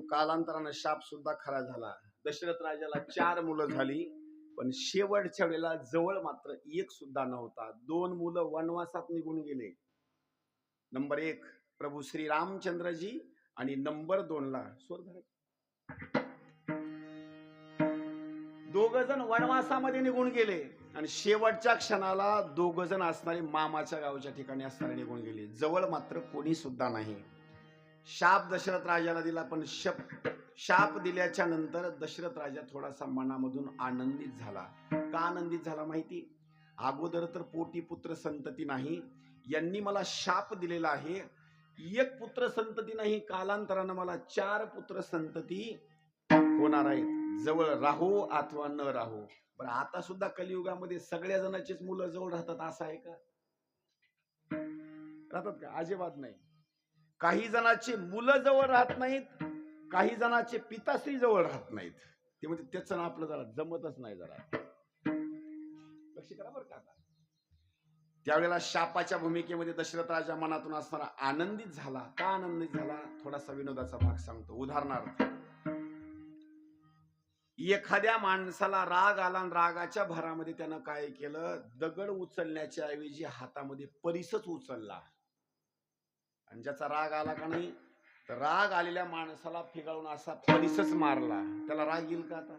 कालांतरानं शाप सुद्धा खरा झाला. दशरथ राजाला 4 मुलं झाली, पण शेवटच्या वेळेला जवळ मात्र एक सुद्धा नव्हता. 2 मुलं वनवासात निघून गेले. नंबर 1 प्रभू श्री रामचंद्रजी आणि नंबर 2 ला स्वर्ग. 2 जण वनवासामध्ये निघून गेले आणि शेवटच्या क्षणाला दोघ जण असणारे मामाच्या गावच्या ठिकाणी असणारे निघून गेले. जवळ मात्र कोणी सुद्धा नाही. शाप दशरथ राजाला दिला, पण शाप दिल्याच्या नंतर दशरथ राजा थोडासा मनामधून आनंदित झाला. का आनंदित झाला माहिती? अगोदर तर पोटी पुत्र संतती नाही, यांनी मला शाप दिलेला आहे, एक पुत्र संतती नाही, कालांतरानं मला 4 पुत्र संतती होणार आहेत, जवळ राहो अथवा न राहो. पण आता सुद्धा कलियुगामध्ये सगळ्या जणांचीच मुलं जवळ राहतात असं आहे का? राहतात का? अजिबात नाही. काही जणांचे मुलं जवळ राहत नाहीत, काही जणांचे पिताश्री जवळ राहत नाहीत. ते म्हणजे त्याचं ना आपलं जरा जमतच नाही. जरा लक्ष करा बरं का. त्यावेळेला शापाच्या भूमिकेमध्ये दशरथ राजा मनातून असणारा आनंदित झाला. का आनंदित झाला? थोडासा विनोदाचा भाग सांगतो. उदाहरणार्थ, एखाद्या माणसाला राग आला आणि रागाच्या भरामध्ये त्यानं काय केलं, दगड उचलण्याच्या ऐवजी हातामध्ये परिसच उचलला. आणि ज्याचा राग आला का नाही, तर राग आलेल्या माणसाला फिगाळून असा परिसच मारला. त्याला राग येईल का? आता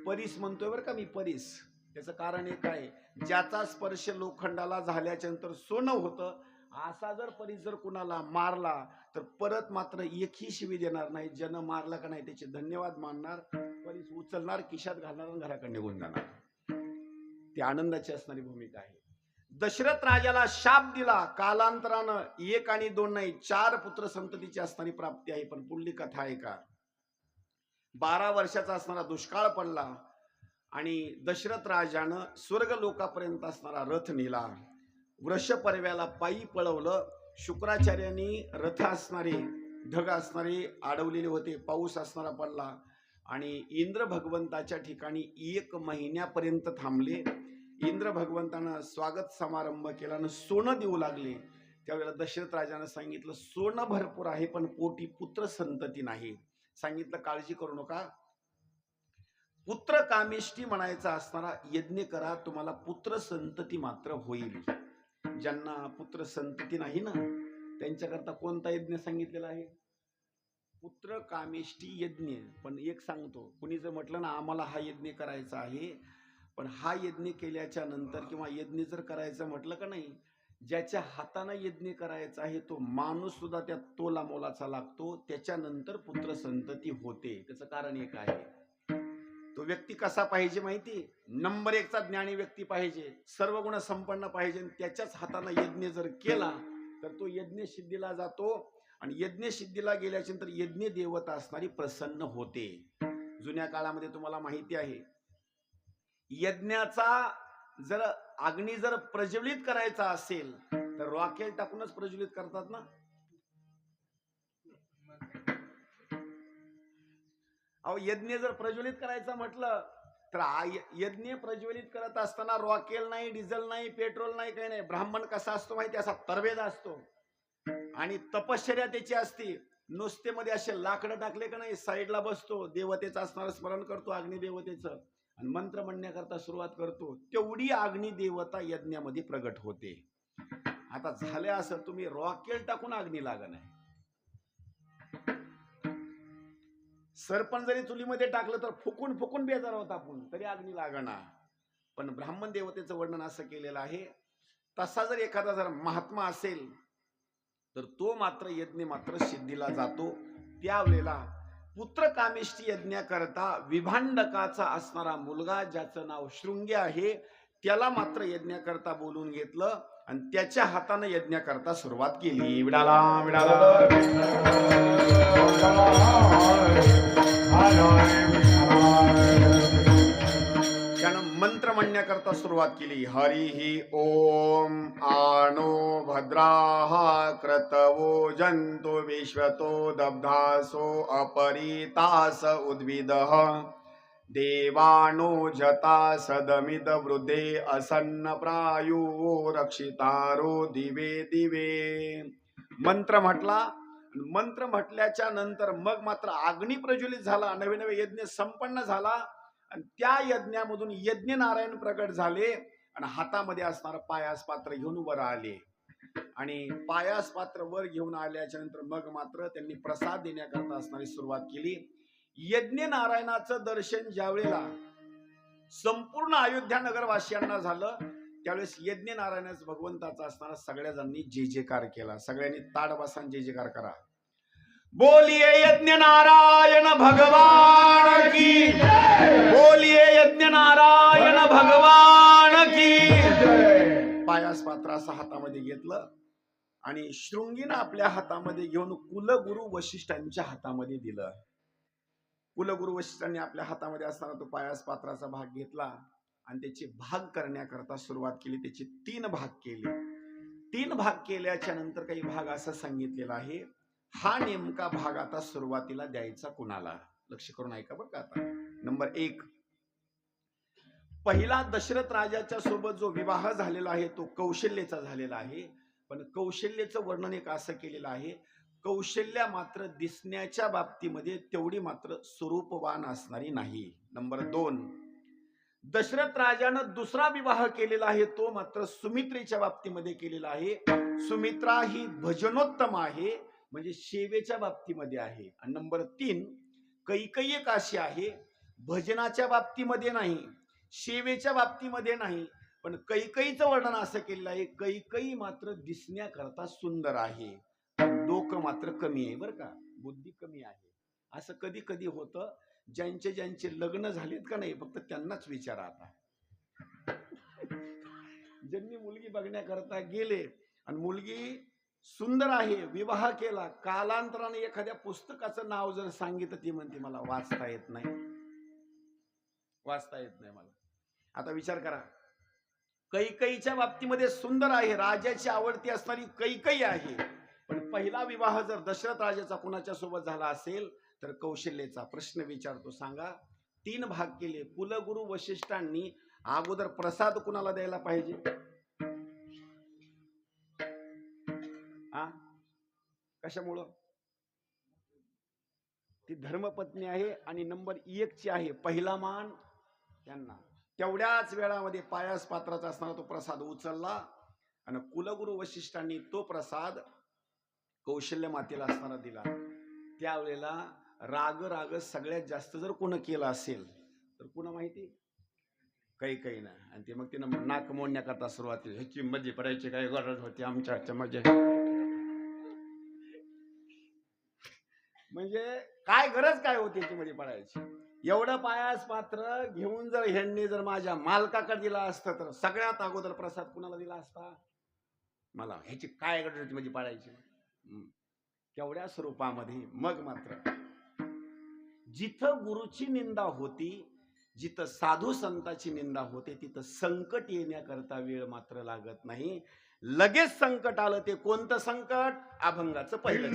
परिस म्हणतोय बरं का मी, परिस. त्याचं कारण एक आहे, ज्याचा स्पर्श लोखंडाला झाल्याच्या नंतर सोनं होतं, असा जर परिस जर कुणाला मारला तर परत मात्र एकही शिवी देणार नाही. ज्यानं मारला का नाही त्याचे धन्यवाद मानणार, परिस उचलणार, खिशात घालणार आणि घराकडे निघून जाणार. ती आनंदाची असणारी भूमिका आहे. दशरथ राजाला शाप दिला, कालांतरानं 1 आणि 2 नाही 4 पुत्र संततीची असणारी प्राप्ती आहे. पण पुढली कथा आहे का, 12 वर्षाचा असणारा दुष्काळ पडला आणि दशरथ राजानं स्वर्ग लोकापर्यंत असणारा रथ नेला, वृषपर्व्याला पायी पळवलं. शुक्राचार्यांनी रथ असणारे, ढग असणारे अडवलेले होते, पाऊस असणारा पडला आणि इंद्र भगवंताच्या ठिकाणी 1 महिन्यापर्यंत थांबले. इंद्र भगवंतानं स्वागत समारंभ केला आणि सोनं देऊ लागले. त्यावेळेला दशरथ राजानं सांगितलं, सोनं भरपूर आहे पण पोटी पुत्र संतती नाही. सांगितलं, काळजी करू नका, पुत्र कामेष्टी म्हणायचा असणारा यज्ञ करा, तुम्हाला पुत्र संतती मात्र होईल. ज्यांना पुत्र संतती नाही ना, त्यांच्याकरता कोणता यज्ञ सांगितलेला आहे? पुत्र कामेष्टी यज्ञ. पण एक सांगतो, कुणी जर म्हटलं ना आम्हाला हा यज्ञ करायचा आहे, पण हा यज्ञ केल्याच्या नंतर किंवा यज्ञ जर करायचं म्हटलं का नाही, ज्याच्या हाताने यज्ञ करायचा आहे तो माणूस सुद्धा त्या तोला मोलाचा लागतो, त्याच्यानंतर पुत्र संतती होते. त्याचं कारण एक आहे, तो व्यक्ती कसा पाहिजे माहिती? नंबर 1चा ज्ञानी व्यक्ती पाहिजे, सर्व गुण संपन्न पाहिजे. त्याच्याच हाताने यज्ञ जर केला तर तो यज्ञ सिद्धीला जातो आणि यज्ञ सिद्धीला गेल्याच्या नंतर यज्ञ देवता असणारी प्रसन्न होते. जुन्या काळामध्ये तुम्हाला माहिती आहे, यज्ञाचा जर अग्नी जर प्रज्वलित करायचा असेल तर रॉकेल टाकूनच प्रज्वलित करतात ना. अहो, यज्ञ जर प्रज्वलित करायचा म्हटलं तर यज्ञ प्रज्वलित करत असताना रॉकेल नाही, डिझेल नाही, पेट्रोल नाही, काही नाही. ब्राह्मण कसा असतो माहिती? असा तरवेदा असतो आणि तपश्चर्या त्याची असते. नुसतेमध्ये असे लाकडं टाकले का नाही, साईडला बसतो, देवतेचं असणारं स्मरण करतो, अग्निदेवतेचं, आणि मंत्र म्हणण्याकरता सुरुवात करतो. तेवढी अग्निदेवता यज्ञामध्ये प्रगट होते. आता झाले असं, तुम्ही रॉकेल टाकून अग्नी लागा नाही, सरपण जरी चुलीमध्ये टाकलं तर फुकून फुकून बेजार होता आपण, तरी अग्नी लागणार. पण ब्राह्मण देवतेचं वर्णन असं केलेलं आहे, तसा जर एखादा जर महात्मा असेल तर तो मात्र यज्ञ मात्र सिद्धीला जातो. त्यावेळेला पुत्र कामेष्टी यज्ञ करता विभांडकाचा असणारा मुलगा, ज्याचं नाव शृंगी आहे, त्याला मात्र यज्ञ करता बोलून घेतलं आणि त्याच्या हाताने यज्ञ करता सुरुवात केली. विडाला विडाला त्यानं मंत्र म्हणण्याकरता सुरुवात केली. हरिहि ओम आनो भद्राः क्रतवो जंतु विश्वतो दब्धासो अपरितास उद्भिदः देवानो जता सदमिद वृद्धे असन्न प्रायो रक्षितारो दिवे दिवे. मंत्र म्हटला. मंत्र म्हटल्याच्या नंतर मग मात्र अग्नी प्रज्वलित झाला, नवे नवे यज्ञ संपन्न झाला आणि त्या यज्ञामधून यज्ञ नारायण प्रगट झाले आणि हातामध्ये असणारं पायास पात्र घेऊन वर आले. आणि पायास पात्र वर घेऊन आल्याच्या नंतर मग मात्र त्यांनी प्रसाद देण्याकरता असणारी सुरुवात केली. यज्ञ नारायणाचं दर्शन ज्यावेळेला संपूर्ण अयोध्या नगरवासियांना झालं. त्यावेळेस यज्ञ नारायणच भगवंताचा असताना सगळ्या जणांनी जय जयकार केला. सगळ्यांनी ताड बसान जय जयकार करा. बोलिये यज्ञ नारायण भगवान की बोलिये यज्ञ नारायण भगवान की. पायास पात्र असं हातामध्ये घेतलं आणि शृंगीनं आपल्या हातामध्ये घेऊन कुलगुरु वशिष्ठांच्या हातामध्ये दिलं. कुलगुरु वशिष्ठांनी आपल्या हातामध्ये असताना तो पायास पात्राचा भाग घेतला आणि त्याचे भाग करण्याकरता सुरुवात केली. त्याचे 3 भाग केले. 3 भाग केल्याच्या नंतर काही भाग असं सांगितलेला आहे, हा नेमका भाग आता सुरुवातीला द्यायचा कुणाला. लक्ष करून ऐका बरं का. आता नंबर 1, पहिला दशरथ राजाच्या सोबत जो विवाह झालेला आहे तो कौशल्याचा झालेला आहे. पण कौशल्याचं वर्णन एक असं केलेलं आहे, कौशल्या मात्र दिसण्याच्या बाबतीमध्ये तेवढी मात्र स्वरूपवान असणारी नाही. नंबर 2, दशरथ राजानं दुसरा विवाह केलेला आहे तो मात्र सुमित्रेच्या बाबतीमध्ये केलेला आहे. सुमित्रा ही भजनोत्तम आहे, म्हणजे सेवेच्या बाबतीमध्ये आहे. आणि नंबर 3, कैकेयी एक अशी आहे, भजनाच्या बाबतीमध्ये नाही, सेवेच्या बाबतीमध्ये नाही, पण कैकेयीचं वर्णन असं केलेलं आहे, कैकेयी मात्र दिसण्याकरता सुंदर आहे, डोकं मात्र कमी आहे बरं का, बुद्धी कमी आहे. असं कधी कधी होतं. ज्यांचे लग्न झालेत का नाही फक्त त्यांनाच विचारा. आता ज्यांनी मुलगी बघण्याकरता गेले आणि मुलगी सुंदर आहे, विवाह केला, कालांतराने एखाद्या पुस्तकाचं नाव जर सांगितलं ती म्हणते मला वाचता येत नाही, वाचता येत नाही मला. आता विचार करा, कैकेयीच्या बाबतीमध्ये सुंदर आहे, राजाची आवडती असणारी कैकेयी आहे, पण पहिला विवाह जर दशरथ राजाचा कुणाच्या सोबत झाला असेल तर कौशल्याचा. प्रश्न विचारतो, सांगा. 3 भाग केले. कुलगुरु वशिष्ठांनी अगोदर प्रसाद कुणाला द्यायला पाहिजे? कशामुळं? ती धर्मपत्नी आहे आणि नंबर 1 ची आहे, पहिला मान त्यांना. तेवढ्याच वेळामध्ये पायास पात्राचा असणारा तो प्रसाद उचलला आणि कुलगुरु वशिष्ठांनी तो प्रसाद कौशल्य मातेला असणारा दिला. त्यावेळेला राग सगळ्यात जास्त जर कोण केलं असेल तर कोणा माहिती? काही ना. आणि ते मग तिनं नाक मोडण्याकरता सुरुवात केली. ह्याची मध्ये पडायची काय गरज होती आमच्या मध्ये, म्हणजे काय गरज काय होती याची मध्ये पडायची? एवढं पायास पात्र घेऊन जर ह्यांनी जर माझ्या मालकाकडे दिला असतं तर सगळ्यात अगोदर प्रसाद कुणाला दिला असता? मला. ह्याची काय गरज होती मध्ये पडायची? केवढ्या स्वरूपामध्ये. मग मात्र जिथं गुरुची निंदा होती, जिथं साधू संताची निंदा होते, तिथं संकट येण्याकरता वेळ मात्र लागत नाही. लगेच संकट आलं. ते कोणतं संकट? अभंगाचं पहिलं.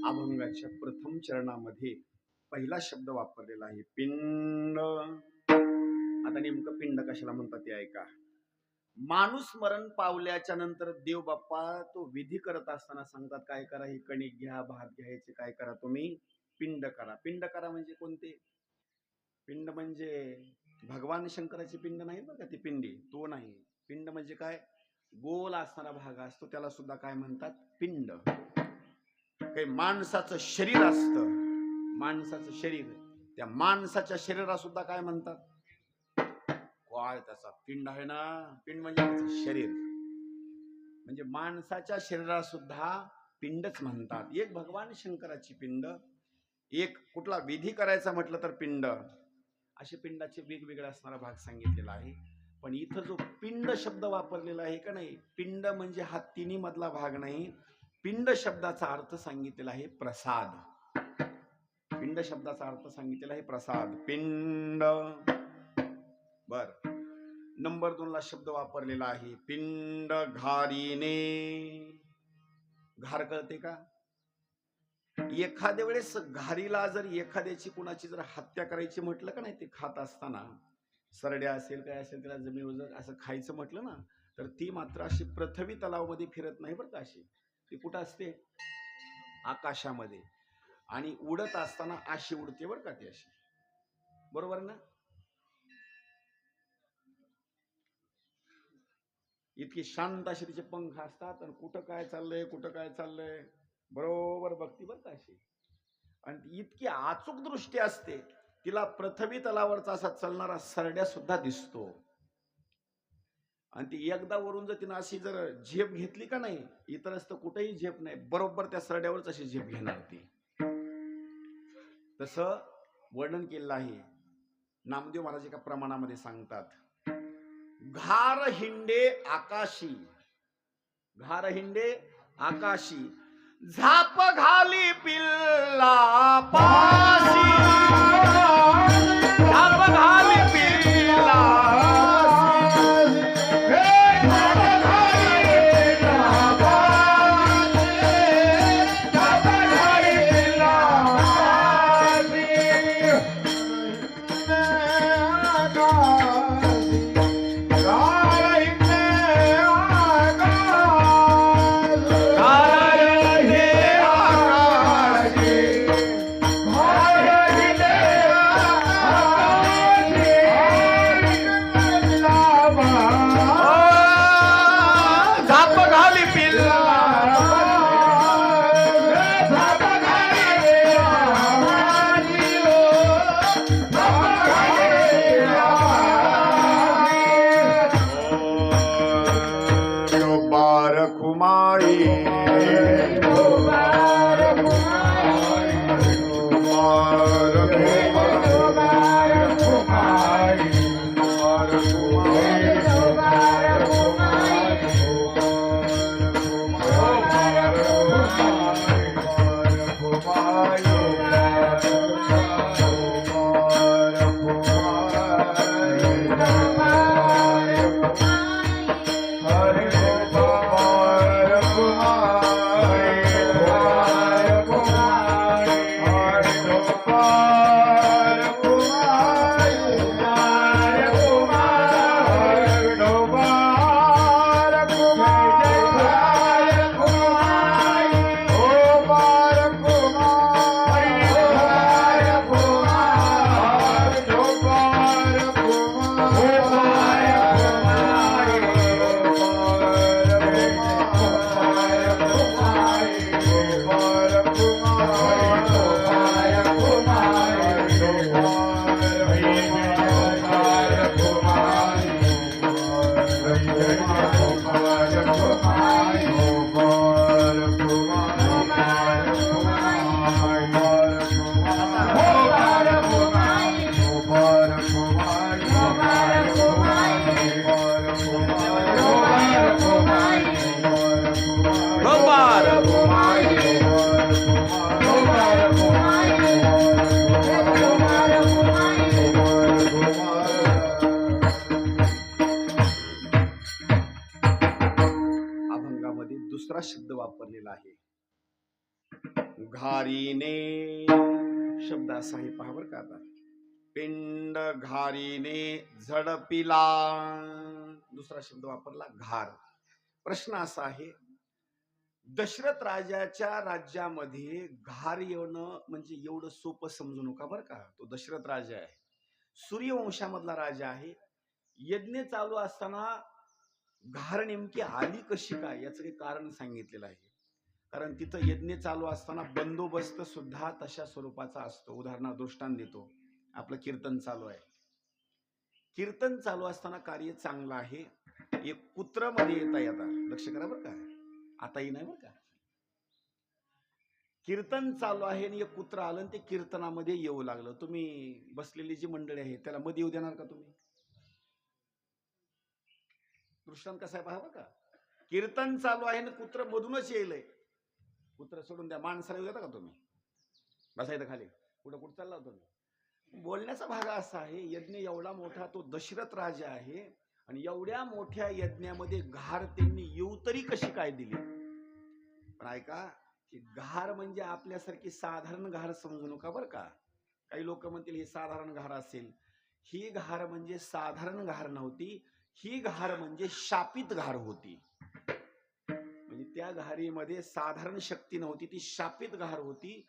अभंगाच्या प्रथम चरणामध्ये पहिला शब्द वापरलेला आहे पिंड. आता नेमकं पिंड कशाला म्हणतात ते ऐका. माणूस मरण पावल्याच्या नंतर देव बाप्पा तो विधी करत असताना सांगतात काय करा, ही कणिक घ्या, भात घ्यायचे, काय करा तुम्ही पिंड करा. पिंड करा म्हणजे कोणते पिंड? म्हणजे भगवान शंकराची पिंड नाही बरं का, ती पिंडी तो नाही. पिंड म्हणजे काय, गोल असणारा भाग असतो त्याला सुद्धा काय म्हणतात पिंड. काही माणसाचं शरीर असतं, माणसाचं शरीर, त्या माणसाच्या शरीराला सुद्धा काय म्हणतात, काय त्याचा पिंड आहे ना. पिंड म्हणजे त्याचं शरीर, म्हणजे माणसाच्या शरीराला सुद्धा पिंडच म्हणतात. एक भगवान शंकराची पिंड, एक कुठला विधी करायचा म्हटलं तर पिंड. असे पिंडाचे वेगवेगळे असणारा भाग सांगितलेला आहे. पण इथं जो पिंड शब्द वापरलेला आहे का नाही, पिंड म्हणजे हा तिन्ही मधला भाग नाही. पिंड शब्दाचा अर्थ सांगितलेला आहे प्रसाद. पिंड शब्दाचा अर्थ सांगितलेला आहे प्रसाद, पिंड. बर, नंबर 2 ला शब्द वापरलेला आहे पिंड घारीने. घार कळते का? एखाद्या वेळेस घारीला जर एखाद्याची कुणाची जर हत्या करायची म्हटलं का नाही, ते खात असताना सरड्या असेल काय असेल त्याला जमिनीवर जर असं खायचं म्हटलं ना, तर ती मात्र अशी पृथ्वी तलावामध्ये फिरत नाही बरं का. अशी ती कुठं असते, आकाशामध्ये, आणि उडत असताना अशी उडते बरं का ती अशी. बरोबर ना? इतकी शांत अशी तिचे पंख असतात आणि कुठं काय चाललंय कुठं काय चाललंय बरोबर बघती बरं का अशी. आणि ती इतकी अचूक दृष्टी असते, तिला पृथ्वी तलावरचा असा चालणारा सरड्या सुद्धा दिसतो. आणि ती एकदा वरून जर तिनं अशी जर झेप घेतली का नाही, इतरच तर कुठेही झेप नाही, बरोबर त्या सरड्यावरच अशी झेप घेणार ती. तसं वर्णन केलेलं आहे. नामदेव महाराज एका प्रमाणामध्ये सांगतात, घार हिंडे आकाशी, घार हिंडे आकाशी, झाप घाली पिल्ला पाशी, झाप घाली पिल्ला घारीने शब्द असा आहे, पहा बरं का आता. पिंड घारीने झडपिला, दुसरा शब्द वापरला घार. प्रश्न असा आहे, दशरथ राजाच्या राज्यामध्ये घार येणं म्हणजे एवढं सोपं समजू नका बरं का. तो दशरथ राजा आहे, सूर्यवंशामधला राजा आहे. यज्ञ चालू असताना घार नेमकी आली कशी काय याचं काही कारण सांगितलेलं आहे. कारण तिथं यज्ञ चालू असताना बंदोबस्त सुद्धा तशा स्वरूपाचा असतो. उदाहरणार्थ दृष्टांत देतो, आपलं कीर्तन चालू आहे. कीर्तन चालू असताना कार्य चांगलं आहे, एक कुत्र मध्ये येता येता, लक्ष करा बरं का, आताही नाही बरं का. कीर्तन चालू आहे आणि एक कुत्र आलं आणि ते कीर्तनामध्ये येऊ लागलं. तुम्ही बसलेली जी मंडळी आहे त्याला मध्ये येऊ देणार का तुम्ही? दृष्टांत कसा आहे पहा बरं का. कीर्तन चालू आहे आणि कुत्र मधूनच येईलय. कुत्र सोडून द्या, माणसाला येऊ देता का तुम्ही? बसायचं खाली, कुठं कुठं चालला होता तुम्ही? बोलण्याचा भाग असा आहे, यज्ञ एवढा मोठा, तो दशरथ राजा आहे आणि एवढ्या मोठ्या यज्ञामध्ये घार त्यांनी येऊ तरी कशी काय दिली? पण ऐका की घार म्हणजे आपल्यासारखी साधारण घार समजू नका बरं का. काही लोक म्हणतील हे साधारण घार असेल. ही घार म्हणजे साधारण घार नव्हती, ही घार म्हणजे शापित घार होती. म्हणजे त्या घारीमध्ये साधारण शक्ती नव्हती, ती शापित घार होती.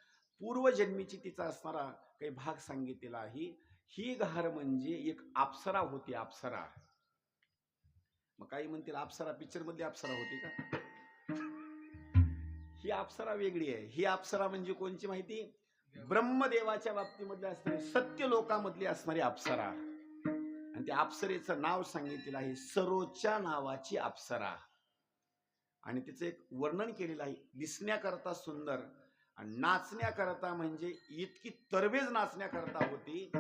पूर्वजन्मीची तिचा असणारा काही भाग सांगितलेला आहे. ही घार म्हणजे एक अप्सरा होती, अप्सरा. मग काही म्हणतील अप्सरा पिक्चर मधली अप्सरा होती का? ही अप्सरा वेगळी आहे. ही अप्सरा म्हणजे कोणची माहिती? ब्रह्मदेवाच्या बाबतीमधली असणारी, सत्य लोकामधली असणारी अप्सरा. आणि त्या अप्सरेचं नाव सांगितलेलं आहे सरोच्या नावाची अप्सरा. आणि तिचं एक वर्णन केलेलं आहे, दिसण्याकरता सुंदर आणि नाचण्याकरता म्हणजे इतकी तरबेज नाचण्याकरता होती.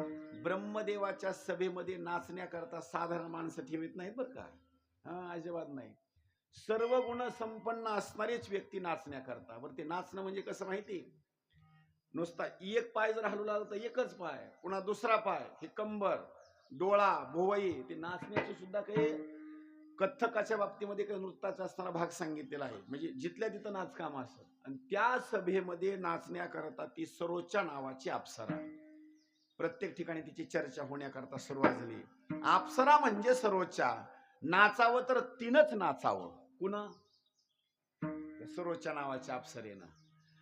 ब्रह्मदेवाच्या सभेमध्ये नाचण्याकरता साधारण माणसं ठेवत नाहीत बरं का. अजिबात नाही. सर्व गुण संपन्न असणारीच व्यक्ती नाचण्याकरता. बरं ते नाचणं म्हणजे कसं माहिती? नुसता एक पाय जर हलू लागला तर एकच पाय, पुन्हा दुसरा पाय, हे कंबर, डोळा, भोवई, ते नाचण्याचे सुद्धा काही कथ्थकाच्या बाबतीमध्ये काही नृत्याचा असताना भाग सांगितलेला आहे. म्हणजे जिथल्या तिथं नाचकाम असत. आणि त्या सभेमध्ये नाचण्याकरता ती सरोच्या नावाची अप्सरा. प्रत्येक ठिकाणी तिची चर्चा होण्याकरता सुरुवात झाली. अप्सरा म्हणजे सरोच्या. नाचावं तर तिनंच नाचावं. कुणा? सरोच्या नावाच्या अप्सरेनं.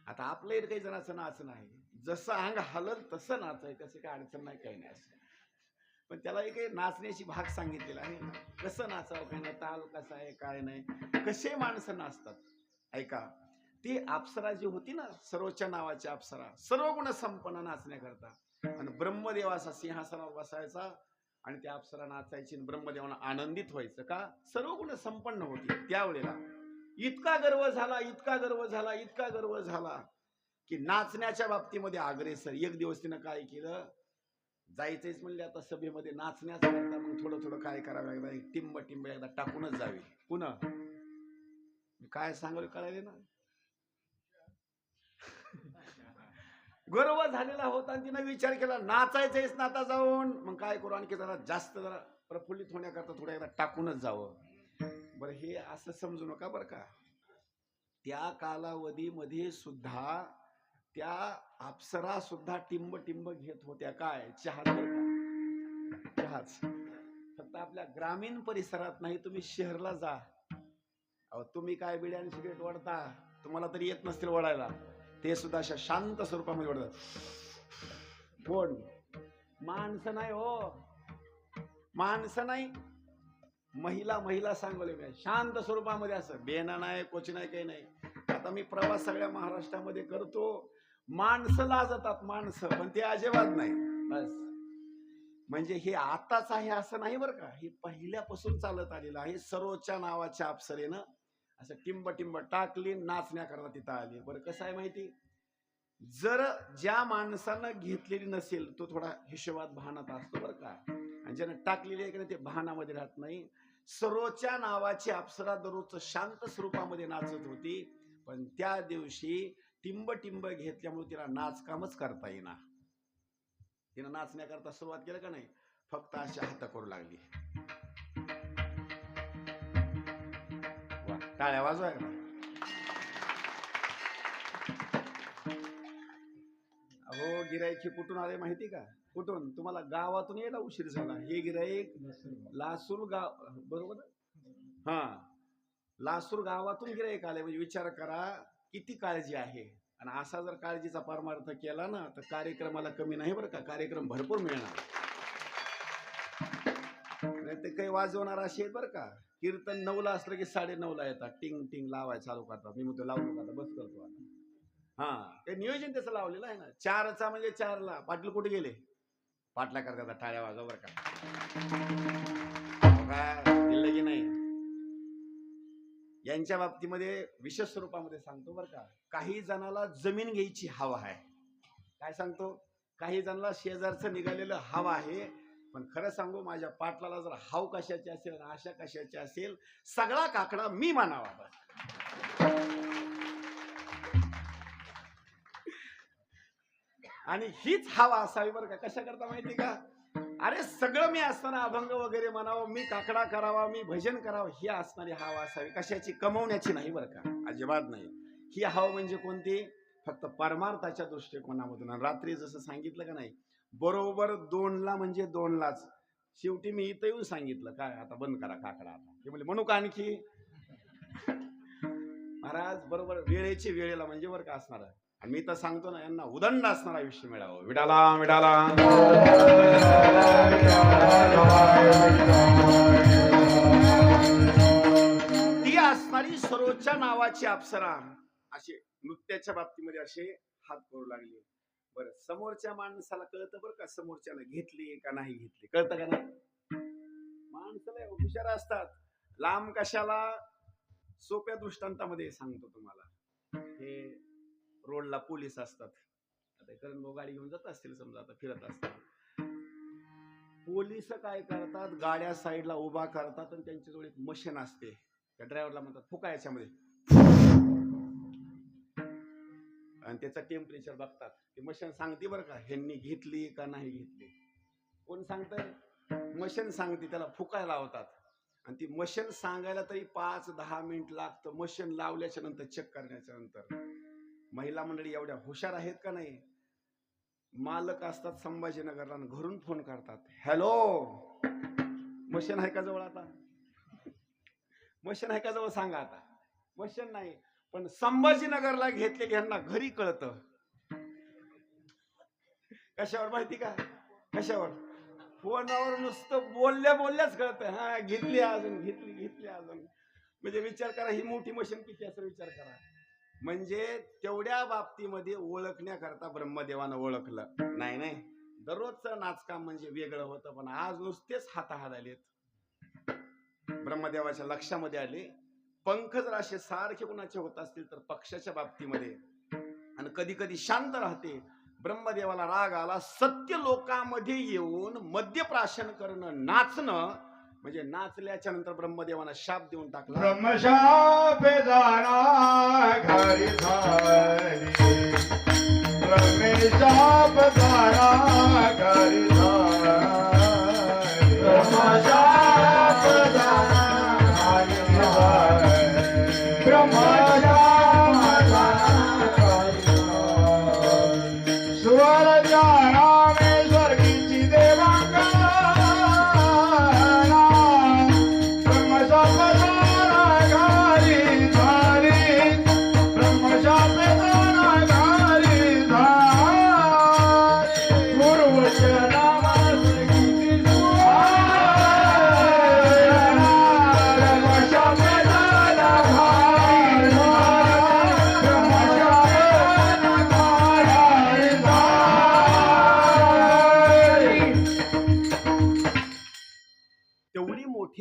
आता आपल्या काही जणांचं नाचणं आहे, जसं अंग हलल तसं नाचाय, त्याची काही अडचण नाही, काही नाही असं. पण त्याला एक नाचण्याची भाग सांगितलेला आहे, कसं नाचावं, काय नाही, ताल कसा आहे, काय नाही, कसे माणसं नाचतात. ऐका, ती अप्सरा जी होती ना, सरोच्या नावाची अप्सरा, सर्व गुण संपन्न नाचण्याकरता. आणि ब्रह्मदेवाचा सिंहासनावर बसायचा आणि त्या अप्सरा नाचायची, ब्रह्मदेवाला आनंदित व्हायचं. का? सर्व गुण संपन्न होती. त्यावेळेला इतका गर्व झाला, इतका गर्व झाला, इतका गर्व झाला की नाचण्याच्या बाबतीमध्ये अग्रेसर. एक दिवस तिनं काय केलं, जायचंच म्हणले आता सभेमध्ये नाचण्याचा करता, मग थोडं थोडं काय करावं, एकदा एक टिंब टिंब एकदा टाकूनच जावे. पुन्हा काय सांगायला कळाले ना. गर्व झालेला होता आणि तिनं विचार केला नाचायचंच ना आता जाऊन, मग काय करू, आणखी जरा जास्त जरा प्रफुल्लित होण्याकरता थोडं एकदा टाकूनच जावं. बरं हे असं समजू नका बरं का. त्या कालावधीमध्ये सुद्धा त्या अप्सरा सुद्धा टिंब टिंब घेत होत्या. काय? चहा. चहाच. फक्त आपल्या ग्रामीण परिसरात नाही, तुम्ही शहरला जा, अहो तुम्ही काय बिड्या आणि सिगरेट ओढता, तुम्हाला तरी येत नसतील ओढायला, ते सुद्धा अशा शांत स्वरूपामध्ये ओढतात. कोण? माणसं नाही हो, माणसं नाही, महिला सांगोले शांत स्वरूपामध्ये, असं बेना नाही, कोच नाही, काही नाही. आता मी प्रवास सगळ्या महाराष्ट्रामध्ये करतो, माणसं लाजतात, माणसं, पण ते अजिबात नाही. बस म्हणजे हे आताच आहे असं नाही बरं का, हे पहिल्यापासून चालत आलेलं आहे. सरोच्या नावाच्या अप्सरेनं असं टिंब टिंब टाकली, नाचण्याकरता तिथं आली. बरं कसं आहे माहिती? जर ज्या माणसानं घेतलेली नसेल तो थोडा हिशोबात भानात असतो बरं का, आणि ज्यानं टाकलेली आहे की नाही ते भानामध्ये राहत नाही. सरोच्या नावाची अप्सरा दररोज शांत स्वरूपामध्ये नाचत होती, पण त्या दिवशी टिंब टिंब घेतल्यामुळे तिला नाचकामच करता येईना. तिनं नाचण्याकरता सुरुवात केलं का नाही, फक्त अशी हात करू लागली. टाळ्या वाजवाय का? अहो गिराईक कुठून आले माहिती का? कुठून? तुम्हाला गावातून यायला उशीर झाला. हे गिराईक लासूर गाव, बरोबर ना? हा, लासूर गावातून गिराईक आले म्हणजे विचार करा किती काळजी आहे. आणि असा जर काळजीचा परमार्थ केला ना तर कार्यक्रमाला कमी नाही बरं का, कार्यक्रम भरपूर मिळणार. नाही ते काही वाजवणार असे आहेत बरं का. कीर्तन 9ला असलं की 9:30ला येतात, टिंग टिंग लावाय चालू करतात. मी म्हणतो लावू नका आता, बस करतो आता. हा, ते नियोजन त्याचं लावलेलं आहे ना. 4चा म्हणजे 4ला. पाटील कुठे गेले? पाटला करतात टाळ्या वाजव बरं का, दिलं की नाही. यांच्या बाबतीमध्ये विशेष स्वरूपामध्ये सांगतो बरं का, काही जणाला जमीन घ्यायची हवा आहे. काय सांगतो? काही जणाला शेजारचं निघालेलं हवा आहे. पण खरं सांगू, माझ्या पाटलाला जर हाव कशाची असेल आणि आशा कशाची असेल, सगळा काकडा मी मानावा बस. आणि हीच हवा असावी बरं का. कशा करता माहिती का? अरे सगळं मी असताना अभंग वगैरे म्हणावं, मी काकडा करावा, मी भजन करावं, ही असणारी हवा असावी. कशाची? कमवण्याची नाही बरं का, अजिबात नाही. ही हवा म्हणजे कोणती? फक्त परमार्थाच्या दृष्टिकोनामधून. आणि रात्री जसं सांगितलं का नाही, बरोबर 2ला म्हणजे 2लाच. शेवटी मी इथं येऊन सांगितलं काय, आता बंद करा काकडा आता. ते म्हणजे म्हणू का आणखी? महाराज बरोबर वेळेची वेळेला म्हणजे बरं का असणार. आणि मी तर सांगतो ना, यांना उदंड असणार आयुष्य मिळावं. विडाला विडाला ती असणारी सरोजच्या नावाची अप्सरा असे नृत्याच्या बाबतीमध्ये असे हात करू लागले. बरं, समोरच्या माणसाला कळतं बरं का, समोरच्याला घेतली का नाही घेतली, कळतं का नाही? माणसाला हुशार असतात. लांब कशाला, सोप्या दृष्टांतामध्ये सांगतो तुम्हाला. हे रोडला पोलीस असतात. आता करण भाऊ गाडी घेऊन जात असतील समजा, आता फिरत असतात. पोलीस काय करतात, गाड्या साईडला उभा करतात आणि त्यांच्याजवळ एक मशीन असते. त्या ड्रायव्हरला म्हणतात फुका याच्यामध्ये, आणि त्याचं टेम्परेचर बघतात. ते मशीन सांगते बरं का, ह्यांनी घेतली का नाही घेतली. कोण सांगतंय? मशीन सांगते. त्याला फुकायला लावतात. आणि ती मशीन सांगायला तरी 5-10 मिनिट लागतं. मशीन लावल्याच्या नंतर, चेक करण्याच्या नंतर. महिला मंडळी एवढ्या हुशार आहेत का नाही, मालक असतात संभाजीनगरला, घरून फोन करतात, हॅलो मशीन आहे का जवळ, आता मशीन आहे का जवळ सांगा. आता मशीन नाही, पण संभाजीनगरला घेतलेली ह्यांना घरी कळतं. कशावर माहिती का? कशावर? फोनावर नुसतं बोलल्याच कळतं. हा घेतली अजून, घेतली अजून. म्हणजे विचार करा, ही मोठी मशीन किती असं विचार करा. म्हणजे तेवढ्या बाबतीमध्ये ओळखण्याकरता ब्रह्मदेवानं ओळखलं. नाही दररोजचं नाचकाम म्हणजे वेगळं होतं, पण आज नुसतेच हाताहात आलेत. ब्रह्मदेवाच्या लक्षामध्ये आले. पंख जर असे सारखे कोणाचे होत असतील तर पक्षाच्या बाबतीमध्ये, आणि कधी कधी शांत राहते. ब्रह्मदेवाला राग आला, सत्य लोकांमध्ये येऊन मद्यप्राशन करणं, नाचणं, म्हणजे नाचल्याच्या नंतर ब्रह्मदेवानं शाप देऊन टाकला. ब्रह्मशाप जाना घरी झाली, ब्रह्मशाप जाना घरी झाली, ब्रह्मशाप जाना घरी झाली, ब्रह्मशाप जाना घरी झाली. स्वर जाना में स्वर्गीची देवांगना,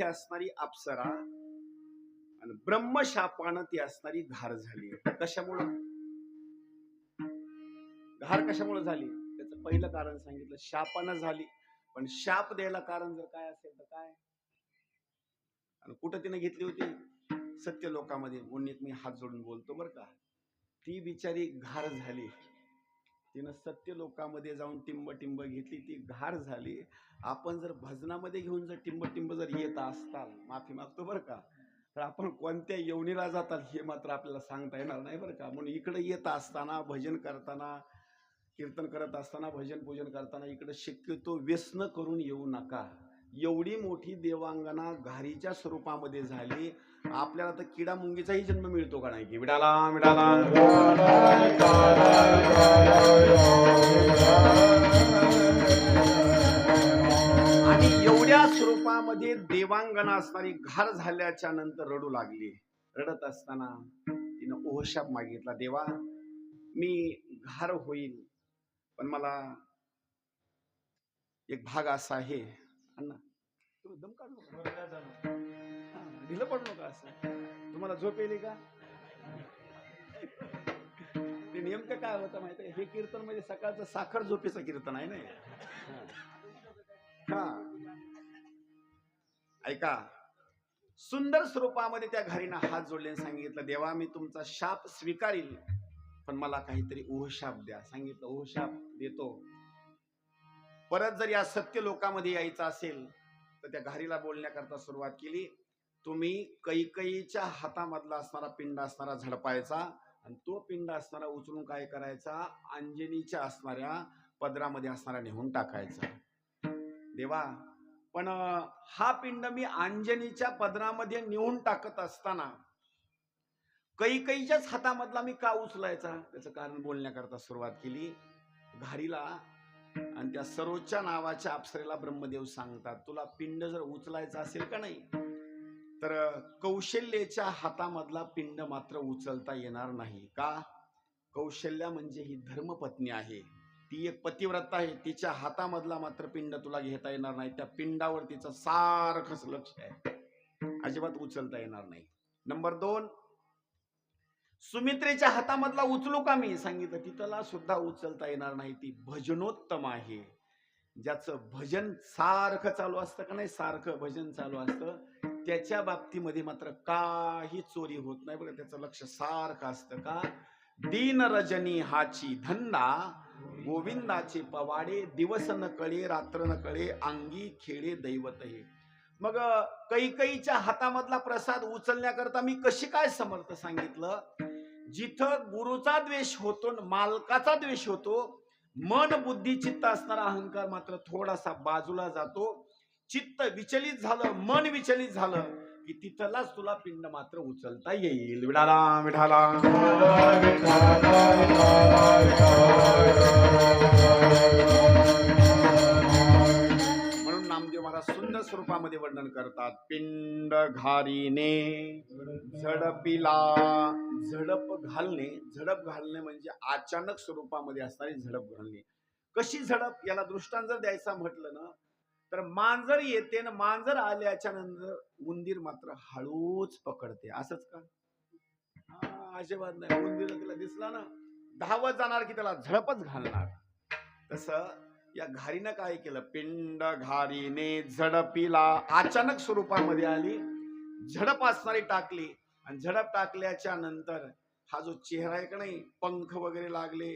असणारी अप्सरा आणि ब्रह्मशापानं ती असणारी घार झाली. कशामुळं घार, कशामुळे झाली? त्याचं पहिलं कारण सांगितलं, शापानं झाली. पण शाप द्यायला कारण जर काय असेल तर काय, आणि कुठं तिने घेतली होती? सत्य लोकांमध्ये. म्हणून मी हात जोडून बोलतो बरं का, ती बिचारी घार झाली. तिनं सत्य लोकांमध्ये जाऊन टिंब घेतली, ती घार झाली. आपण जर भजनामध्ये घेऊन जर टिंब जर येत असताल, माफी मागतो बरं का, तर आपण कोणत्या योनीला जाताल हे मात्र आपल्याला सांगता येणार नाही बरं का. म्हणून इकडे येत असताना, भजन करताना कीर्तन करत असताना, भजन पूजन करताना इकडे शक्यतो व्यसन करून येऊ नका. एवढी मोठी देवांगना घारीच्या स्वरूपामध्ये झाली, आपल्याला तर किडा मुंगीचाही जन्म मिळतो का नाही की विडाला विडाला. आणि एवढ्या स्वरूपामध्ये देवांगना असणारी घार झाल्याच्या नंतर रडू लागली. रडत असताना तिनं ओहशाप मागितला, देवा मी घार होईल, पण मला एक भाग असा आहे. अण्णा तुम्ही दम काढू नका, ढिलं पडू नका. असं तुम्हाला झोप येईल का? ते नेमकं काय होतं माहिती आहे, हे कीर्तन म्हणजे सकाळचं साखर झोपेचं कीर्तन आहे ना. हा ऐका, सुंदर स्वरूपामध्ये त्या घरीनं हात जोडले सांगितलं, देवा मी तुमचा शाप स्वीकारील, पण मला काहीतरी ओहशाप द्या. सांगितलं ओहशाप देतो. परत जर या सत्य लोकामध्ये यायचं असेल तर त्या घारीला बोलण्याकरता सुरुवात केली, तुम्ही कैकेयीच्या हातामधला असणारा पिंड असणारा झडपायचा आणि तो पिंड असणारा उचलून काय करायचा, अंजनीच्या असणाऱ्या पदरामध्ये असणारा नेऊन टाकायचा. देवा पण हा पिंड मी अंजनीच्या पदरामध्ये नेऊन टाकत असताना कैकेयीच्याच हातामधला मी का उचलायचा, त्याचं कारण बोलण्याकरता सुरुवात केली. घारीला आणि त्या सरोजच्या नावाच्या अप्सरेला ब्रह्मदेव सांगतात, तुला पिंड जर उचलायचा असेल का नाही तर कौशल्याच्या हातामधला पिंड मात्र उचलता येणार नाही. का? कौशल्या म्हणजे ही धर्मपत्नी आहे, ती एक पतिव्रता आहे, तिच्या हातामधला मात्र पिंड तुला घेता येणार नाही. त्या पिंडावर तिचं सारखंच लक्ष आहे, अजिबात उचलता येणार नाही. नंबर 2, सुमित्रेच्या हातामधला उचलू का मी? सांगितलं तिथला सुद्धा उचलता येणार नाही. ती भजनोत्तम आहे, ज्याचं भजन सारखं चालू असतं का नाही, सारखं भजन चालू असतं, त्याच्या बाबतीमध्ये मात्र काही चोरी होत नाही बरं. त्याचं लक्ष सारखं असतं. का? दीन रजनी हाची धंदा, गोविंदाचे पवाडे, दिवस न कळे रात्र न कळे, अंगी खेळे दैवत हे. मग कैकेयीच्या हातामधला प्रसाद उचलण्याकरता मी कशी काय समर्थ? सांगितलं जिथं गुरुचा द्वेष होतो, मालकाचा द्वेष होतो, मन बुद्धी चित्त असणारा अहंकार मात्र थोडासा बाजूला जातो. चित्त विचलित झालं, मन विचलित झालं की तिथलाच तुला पिंड मात्र उचलता येईल. विडाला विडाला म्हणून नामदेव महाराज सुंदर स्वरूपामध्ये वर्णन करतात. पिंड घारीने झडपिला. झडप घालणे, झडप घालणे म्हणजे अचानक स्वरूपामध्ये असणारी झडप घालणे. कशी झडप? याला दृष्टांत जर द्यायचा म्हटलं ना तर मांजर येते ना, मांजर आल्याच्या नंतर उंदीर मात्र हळूच पकडते. असंच का? अजिबात नाही. उंदीर तिला दिसला ना धावत जाणार की त्याला झडपच घालणार. तसं या घारीनं काय केलं, पिंड घारीने झडपिला, अचानक स्वरूपामध्ये आली, झडप असणारी टाकली आणि झडप टाकल्याच्या नंतर हा जो चेहरा आहे का नाही, पंख वगैरे लागले,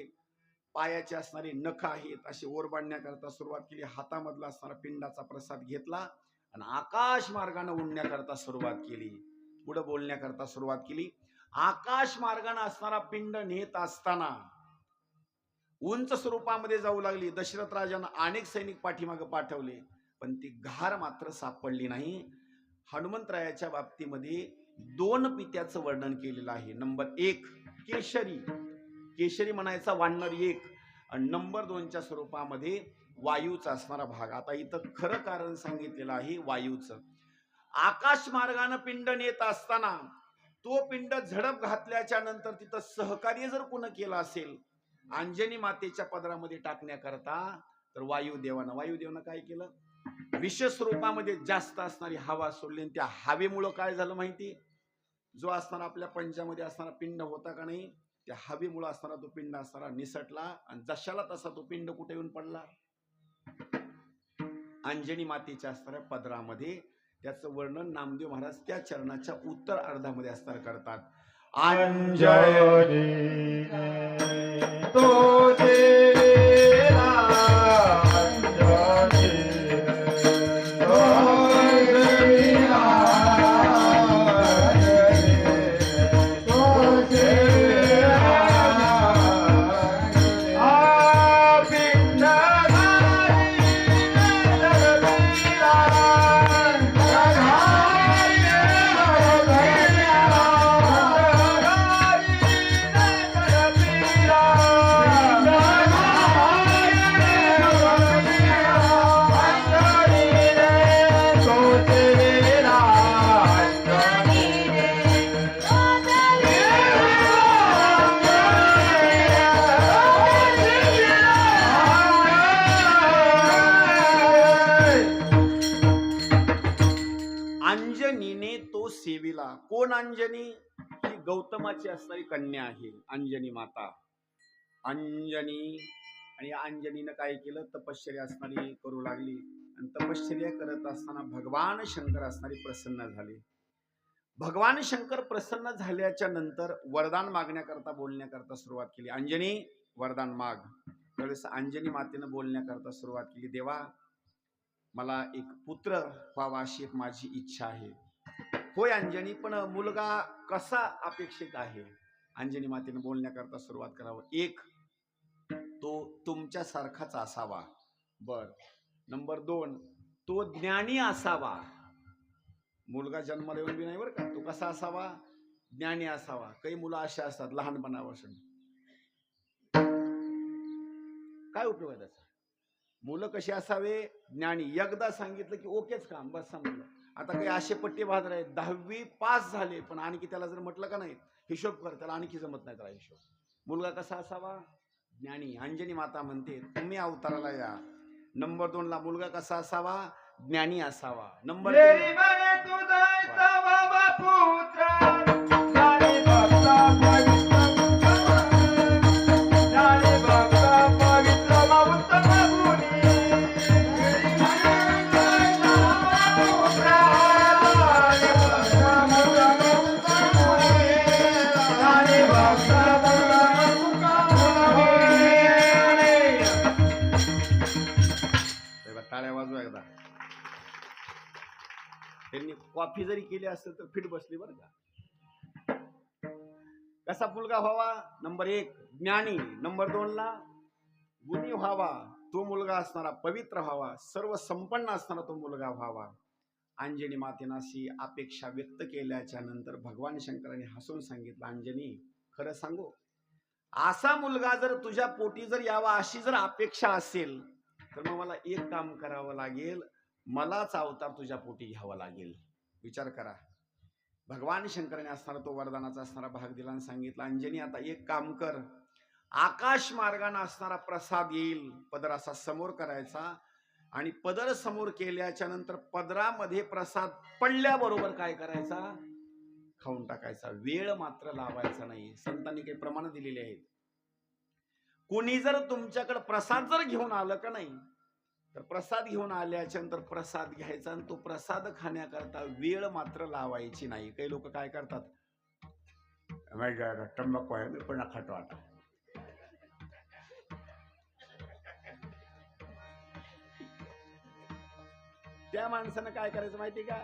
पायाचे असणारी नख आहेत, अशी ओर बांधण्याकरता सुरुवात केली. हातामधला असणारा पिंडाचा प्रसाद घेतला आणि आकाश मार्गाने उडण्याकरता सुरुवात केली, पुढे बोलण्याकरता सुरुवात केली. आकाश मार्गाने असणारा पिंड नेत असताना उंच स्वरूपामध्ये जाऊ लागली. दशरथ राजानं अनेक सैनिक पाठीमागे पाठवले, पण ती घार मात्र सापडली नाही. हनुमंतरायाच्या बाबतीमध्ये 2 पित्याचं वर्णन केलेलं आहे. नंबर 1 केशरी, केशरी म्हणायचा वानर 1, आणि नंबर 2च्या स्वरूपामध्ये वायूचा असणारा भाग. आता इथं खरं कारण सांगितलेलं आहे वायूचं. आकाश मार्गाने पिंड नेत असताना तो पिंड झडप घातल्याच्या नंतर तिथं सहकार्य जर कोण केलं असेल अंजनी मातेच्या पदरामध्ये टाकण्याकरता तर वायुदेवानं काय केलं, विशेष स्वरूपामध्ये जास्त असणारी हवा सोडली. त्या हवेमुळं काय झालं माहिती, जो असणारा आपल्या पंचामध्ये असणारा पिंड होता का नाही, त्या हवेमुळं असणारा तो पिंड असणारा निसटला आणि जशाला तसा तो पिंड कुठे येऊन पडला, अंजनी मातेच्या असणाऱ्या पदरामध्ये. त्याचं वर्णन नामदेव महाराज त्या चरणाच्या उत्तर अर्धामध्ये असणार करतात. अंजनी तुझे अंजनी ही गौतमाची असणारी कन्या आहे, अंजनी माता. अंजनी, आणि या अंजनीनं काय केलं, तपश्चर्या असणारी करू लागली. आणि तपश्चर्या करत असताना भगवान शंकर असणारी प्रसन्न झाले. भगवान शंकर प्रसन्न झाल्याच्या नंतर वरदान मागण्याकरता बोलण्याकरता सुरुवात केली. अंजनी वरदान माग. त्यावेळेस अंजनी मातेनं बोलण्याकरता सुरुवात केली. देवा, मला एक पुत्र व्हावा अशी एक माझी इच्छा आहे. होय अंजनी, पण मुलगा कसा अपेक्षित आहे? अंजनी मातेनं बोलण्याकरता सुरुवात करावं. एक, तो तुमच्यासारखाच असावा. बर. नंबर 2, तो ज्ञानी असावा. मुलगा जन्माला येऊन बी नाही बरं का, तो कसा असावा? ज्ञानी असावा. काही मुलं अशा असतात लहानपणापासून, काय उपयोग आहे त्याचा? मुलं कशी असावे? ज्ञानी. एकदा सांगितलं की ओकेच काम, बस समजलं. आता काही असे पट्टे बहादर आहेत, 10वी पास झाले पण आणखी त्याला जर म्हटलं का नाही हिशोब कर, त्याला आणखी जमत नाही त्याला हिशोब. मुलगा कसा असावा? ज्ञानी. अंजनी माता म्हणते तुम्ही अवताराला या. नंबर 2 ला मुलगा कसा असावा? ज्ञानी असावा. नंबर 3, टाळ्या वाजवा एकदा. त्यांनी कॉफी जरी केली असेल तर फिट बसली बरं का. कसा मुलगा व्हावा? नंबर 1 ज्ञानी. नंबर 2 ला गुणी व्हावा. तो मुलगा असणारा पवित्र व्हावा. सर्व संपन्न असणारा तो मुलगा व्हावा. अंजनी मातेनं अशी अपेक्षा व्यक्त केल्याच्या नंतर भगवान शंकराने हसून सांगितलं, अंजनी खरं सांगू, असा मुलगा जर तुझ्या पोटी जर यावा अशी जर अपेक्षा असेल तर मग मला एक काम करावं लागेल, मलाच अवतार तुझ्या पोटी घ्यावा लागेल. विचार करा. भगवान शंकराने असणारा तो वरदानाचा असणारा भाग दिला आणि सांगितलं, अंजनी आता एक काम कर, आकाश मार्गाने असणारा प्रसाद येईल, पदर असा समोर करायचा आणि पदर समोर केल्याच्या नंतर पदरामध्ये प्रसाद पडल्याबरोबर काय करायचा? खाऊन टाकायचा. वेळ मात्र लावायचा नाही. संतांनी काही प्रमाण दिलेली आहेत. कोणी जर तुमच्याकडे प्रसाद जर घेऊन आलं का नाही, तर प्रसाद घेऊन आल्याच्या नंतर प्रसाद घ्यायचा आणि तो प्रसाद खाण्याकरता वेळ मात्र लावायची नाही. काही लोक काय करतात, तंबाखू आहे मी पण खातो आता, त्या माणसानं काय करायचं माहिती का?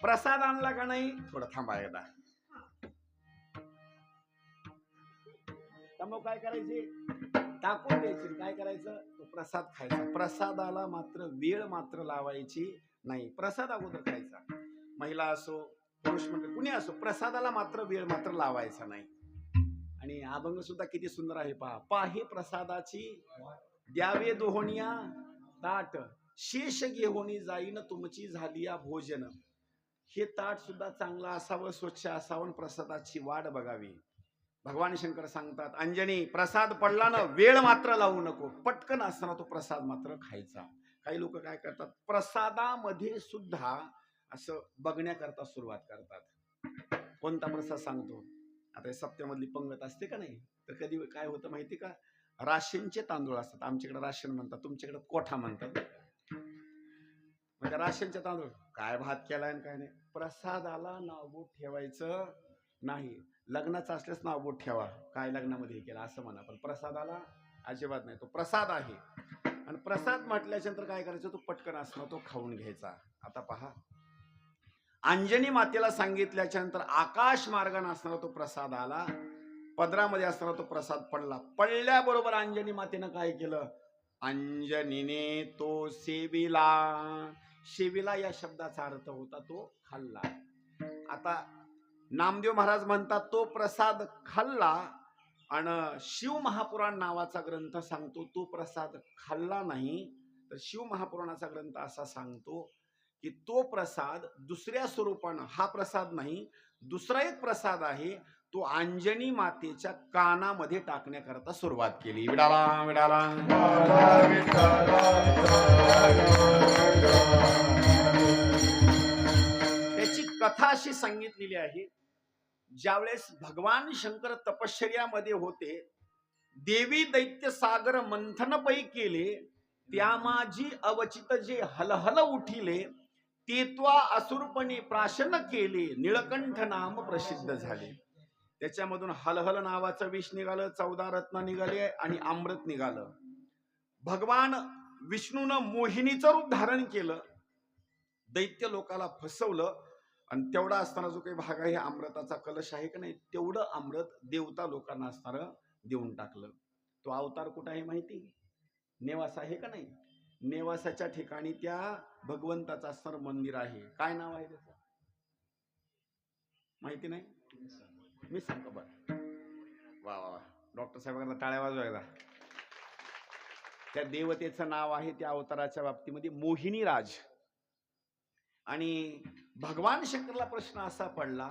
प्रसाद आणला का नाही, थोडं थांबा एकदा, मग काय करायचे? टाकून द्यायचे. काय करायचं? तो प्रसाद खायचा. प्रसादाला मात्र वेळ मात्र लावायची नाही. प्रसाद अगोदर खायचा. महिला असो पुरुष मंडळ कुणी असो, प्रसादाला मात्र वेळ मात्र लावायचा नाही. आणि अभंग सुद्धा किती सुंदर आहे पहा. पाहे प्रसादाची द्यावे दोहोनिया ताट, शेष घेऊन जाईन तुमची झालिया भोजन. हे ताट सुद्धा चांगलं असावं, स्वच्छ असावं, प्रसादाची वाट बघावी. भगवान शंकर सांगतात, अंजनी प्रसाद पडला ना, वेळ मात्र लावू नको, पटकन असताना तो प्रसाद मात्र खायचा. काही लोक काय करतात, प्रसादामध्ये सुद्धा असं बघण्याकरता सुरुवात करतात. कोणता प्रसाद सांगतो? आता सप्त्यामधली पंगत असते का नाही, तर कधी काय होतं माहिती का, राशनचे तांदूळ असतात. आमच्याकडे राशन म्हणतात, तुमच्याकडे कोठा म्हणतात. म्हणजे राशनचे तांदूळ, काय भात केलाय आणि काय नाही. प्रसादाला नाव ठेवायचं नाही. लग्नाचं असल्यास नाव बोट ठेवा, काय लग्नामध्ये केलं असं म्हणा, पण प्रसादाला अजिबात नाही. तो प्रसाद आहे आणि प्रसाद म्हटल्याच्या नंतर काय करायचं, तो पटकन असणं तो खाऊन घ्यायचा. आता पहा, अंजनी मातेला सांगितल्याच्या नंतर आकाश मार्गाने असणारा तो प्रसाद आला, पदरामध्ये असणारा तो प्रसाद पडला. पडल्याबरोबर अंजनी मातेनं काय केलं, अंजनीने तो सेविला. सेविला या शब्दाचा अर्थ होता तो खाल्ला. आता नामदेव महाराज म्हणतात तो प्रसाद खाल्ला, आणि शिव महापुराण नावाचा ग्रंथ सांगतो तो प्रसाद खाल्ला नाही. तर शिव महापुराणाचा ग्रंथ असा सांगतो की तो प्रसाद दुसऱ्या स्वरूपानं, हा प्रसाद नाही, दुसरा एक प्रसाद आहे, तो अंजनी मातेच्या कानामध्ये टाकण्याकरता सुरुवात केली. विडाला विडाला त्याची कथा अशी सांगितलेली आहे. ज्यावेळेस भगवान शंकर तपश्चर्यामध्ये होते, देवी दैत्य सागर मंथन पै केले, त्या माझी अवचित जे हलहल उठिले, तेत्वा असुरपणे प्राशन केले, निळकंठ नाम प्रसिद्ध झाले. त्याच्यामधून हलहल नावाचं विष निघालं, 14 रत्न निघाले आणि अमृत निघालं. भगवान विष्णूनं मोहिनीचं रूप धारण केलं, दैत्य लोकाला फसवलं आणि तेवढा असताना जो काही भाग आहे अमृताचा कलश आहे का नाही, तेवढं अमृत देवता लोकांना असणारं देऊन टाकलं. तो अवतार कुठं आहे माहिती? नेवासा आहे का नाही? नेवासाच्या ठिकाणी त्या भगवंताचं असणारं मंदिर आहे. काय नाव आहे त्याचं माहिती नाही? मी सांगतो बरं. वा वा, डॉक्टर साहेबांना टाळ्या वाजवायला. त्या देवतेचं नाव आहे त्या अवताराच्या बाबतीमध्ये मोहिनी राज. आणि भगवान शंकरला प्रश्न असा पडला,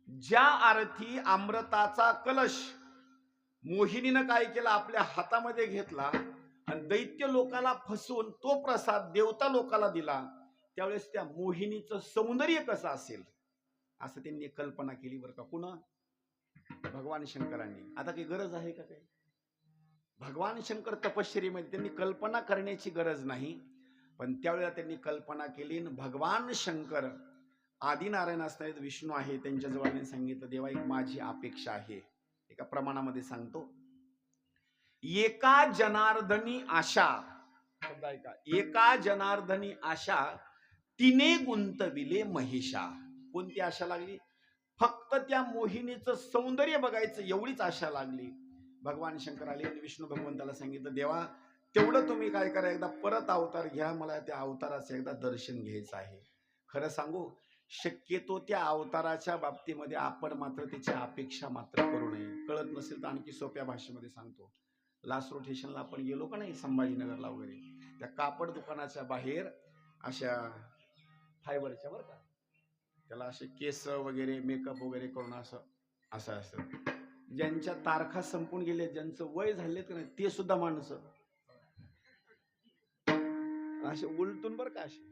ज्या अर्थी अमृताचा कलश मोहिनीनं काय केला, आपल्या हातामध्ये घेतला आणि दैत्य लोकाला फसवून तो प्रसाद देवता लोकाला दिला, त्यावेळेस त्या मोहिनीचं सौंदर्य कसं असेल असं त्यांनी कल्पना केली बरं का. पुन्हा भगवान शंकरांनी. आता काही गरज आहे का काही? भगवान शंकर तपश्चर्येमध्ये त्यांनी कल्पना करण्याची गरज नाही, पण त्यावेळेला त्यांनी कल्पना केली. भगवान शंकर आदिनारायण असणारे विष्णू आहे, त्यांच्या जवळ सांगितलं, देवा एक माझी अपेक्षा आहे. एका प्रमाणामध्ये सांगतो, एका जनार्दनी आशा, शब्द ऐका, एका जनार्दनी आशा तिने गुंतविले महिषा. कोणती आशा लागली? फक्त त्या मोहिनीचं सौंदर्य बघायचं एवढीच आशा लागली. भगवान शंकर आले आणि विष्णू भगवंताला सांगितलं, देवा तेवढं तुम्ही काय करा, एकदा परत अवतार घ्या, मला त्या अवताराचं एकदा दर्शन घ्यायचं आहे. खरं सांगू, शक्यतो त्या अवताराच्या बाबतीमध्ये आपण मात्र त्याची अपेक्षा मात्र करू नये. कळत नसेल तर आणखी सोप्या भाषेमध्ये सांगतो. लास्ट रोटेशनला आपण गेलो का नाही संभाजीनगरला वगैरे, त्या कापड दुकानाच्या बाहेर अशा फायबरच्या बरं का, त्याला असे केस वगैरे मेकअप वगैरे करून असं असतं. ज्यांच्या तारखा संपून गेले, ज्यांचं वय झाले का नाही, ते सुद्धा माणसं असे उलटून बरं का, असे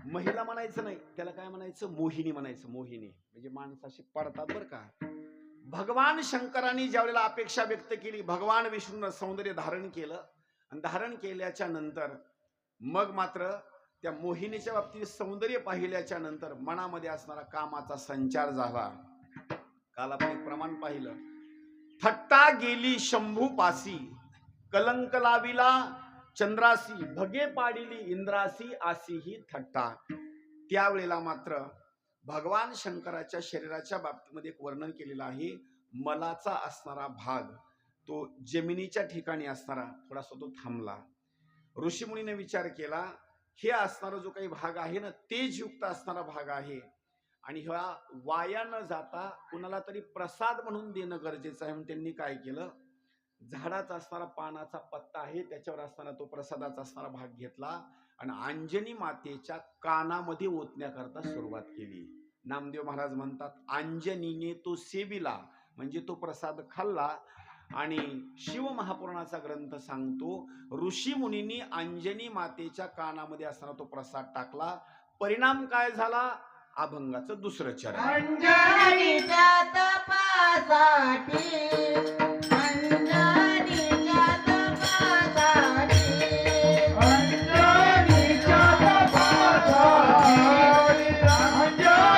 महिला म्हणायचं नाही, त्याला काय म्हणायचं, मोहिनी म्हणायचं. मोहिनी म्हणजे माणसाशी पडतात बरं का. भगवान शंकरांनी ज्यावेळेला अपेक्षा व्यक्त केली, भगवान विष्णूनं सौंदर्य धारण केलं आणि धारण केल्याच्या नंतर मग मात्र त्या मोहिनीच्या बाबतीत सौंदर्य पाहिल्याच्या नंतर मनामध्ये असणारा कामाचा संचार झाला. काल आपण एक प्रमाण पाहिलं, थट्टा गेली शंभू पासी, कलंक लाविला चंद्रासी, भगे पाडिली इंद्रासी, आसी ही थट्टा. त्यावेळेला मात्र भगवान शंकराच्या शरीराच्या बाबतीमध्ये एक वर्णन केलेलं आहे. मलाचा असणारा भाग तो जमिनीच्या ठिकाणी असणारा थोडासा तो थांबला. ऋषीमुनीने विचार केला, हे असणारा जो काही भाग आहे ना, तेजयुक्त असणारा भाग आहे आणि हा वाया न जाता कुणाला तरी प्रसाद म्हणून देणं गरजेचं आहे. म्हणून त्यांनी काय केलं, झाडाचा असणारा पानाचा पत्ता आहे, त्याच्यावर असणारा तो प्रसादाचा असणारा भाग घेतला आणि अंजनी मातेच्या कानामध्ये ओतण्याकरता सुरुवात केली. नामदेव महाराज म्हणतात, अंजनीने तो सेविला, म्हणजे तो प्रसाद खाल्ला. आणि शिव महापुराणाचा ग्रंथ सांगतो, ऋषी मुनींनी अंजनी मातेच्या कानामध्ये असणारा तो प्रसाद टाकला. परिणाम काय झाला? अभंगाचं दुसरं चरण. अंजनीच्या तपासाठी, अंजनीच्या तपासाठी, अंजनीच्या तपासाठी,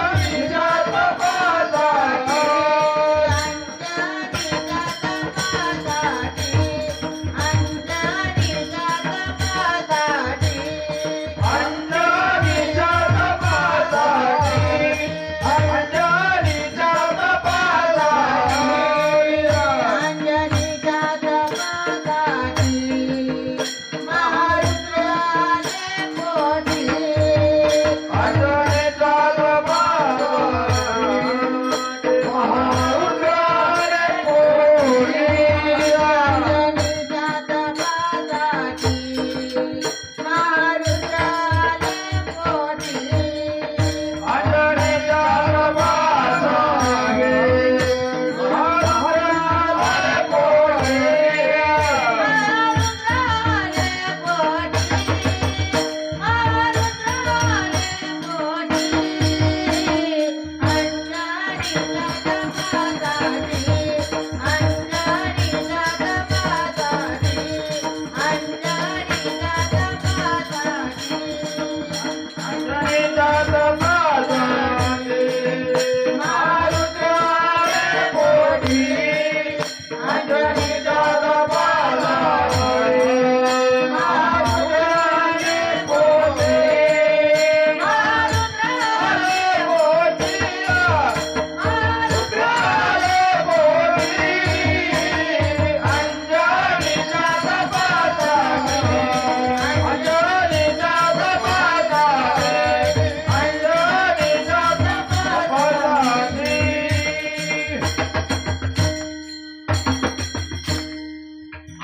अंजनीच्या तपासाठी,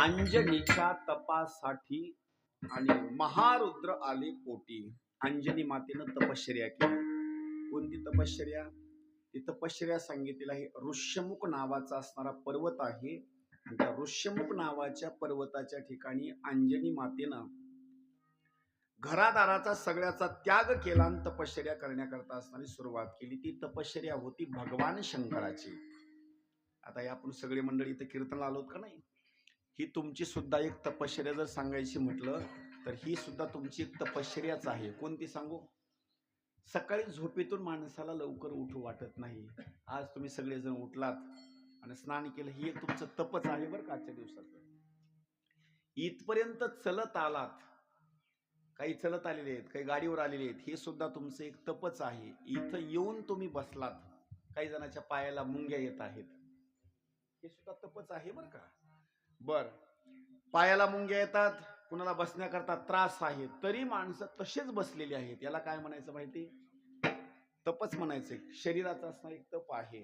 अंजनीच्या तपासाठी आणि महारुद्र आले पोटी. अंजनी मातेनं तपश्चर्या केली. कोणती तपश्चर्या? ती तपश्चर्या सांगितलेली आहे. ऋष्यमुख नावाचा असणारा पर्वत आहे. आणि त्या ऋष्यमुख नावाच्या पर्वताच्या ठिकाणी अंजनी मातेनं घरादाराचा सगळ्याचा त्याग केला आणि तपश्चर्या करण्याकरता असणारी सुरुवात केली. ती तपश्चर्या होती भगवान शंकराची. आता या आपण सगळी मंडळी इथं कीर्तन आलोत का नाही? ही तुमची सुद्धा एक तपश्चर्या जर सांगायची म्हटलं तर ही सुद्धा तुमची एक तपश्चर्याच आहे. कोणती सांगू? सकाळी झोपेतून माणसाला लवकर उठू वाटत नाही. आज तुम्ही सगळेजण उठलात आणि स्नान केलं, ही एक तुमचं तपच आहे बरं का. आजच्या दिवसाचं इथपर्यंत चलत आलात, काही चलत आलेले आहेत, काही गाडीवर आलेले आहेत, हे सुद्धा तुमचं एक तपच आहे. इथं येऊन तुम्ही बसलात, काही जणांच्या पायाला मुंग्या येत आहेत, हे सुद्धा तपच आहे बरं का. बर, पायाला मुंग्या येतात, कुणाला बसण्याकरता त्रास आहे, तरी माणसं तसेच बसलेली आहेत. याला काय म्हणायचं माहिती? तपच म्हणायचं. शरीराचा असणारा एक तप आहे.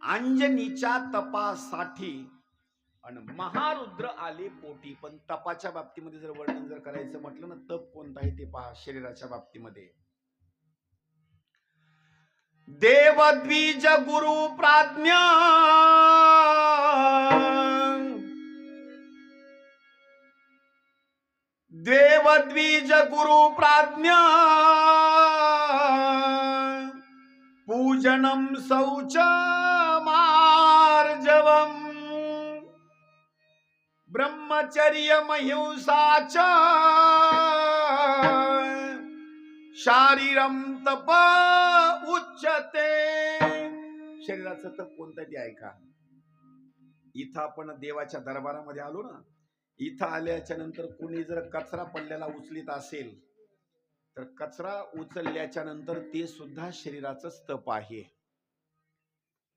अंजनीच्या तपासाठी आणि महारुद्र आले पोटी. पण तपाच्या बाबतीमध्ये जर वर्णन जर करायचं म्हटलं ना, तप कोणतं आहे ते पहा. शरीराच्या बाबतीमध्ये देवद्विज गुरु प्राज्ञ देवद्विज गुरु प्राज्ञ पूजनम शौच मार्जवम ब्रह्मचर्य महिंसाच शारीरम तप उच्चते. शरीराचं तप कोणतं ते ऐका. इथं आपण देवाच्या दरबारामध्ये आलो ना, इथं आल्याच्या नंतर कुणी जर कचरा पडलेला उचलीत असेल तर कचरा उचलल्याच्या नंतर ते सुद्धा शरीराचंच तप आहे.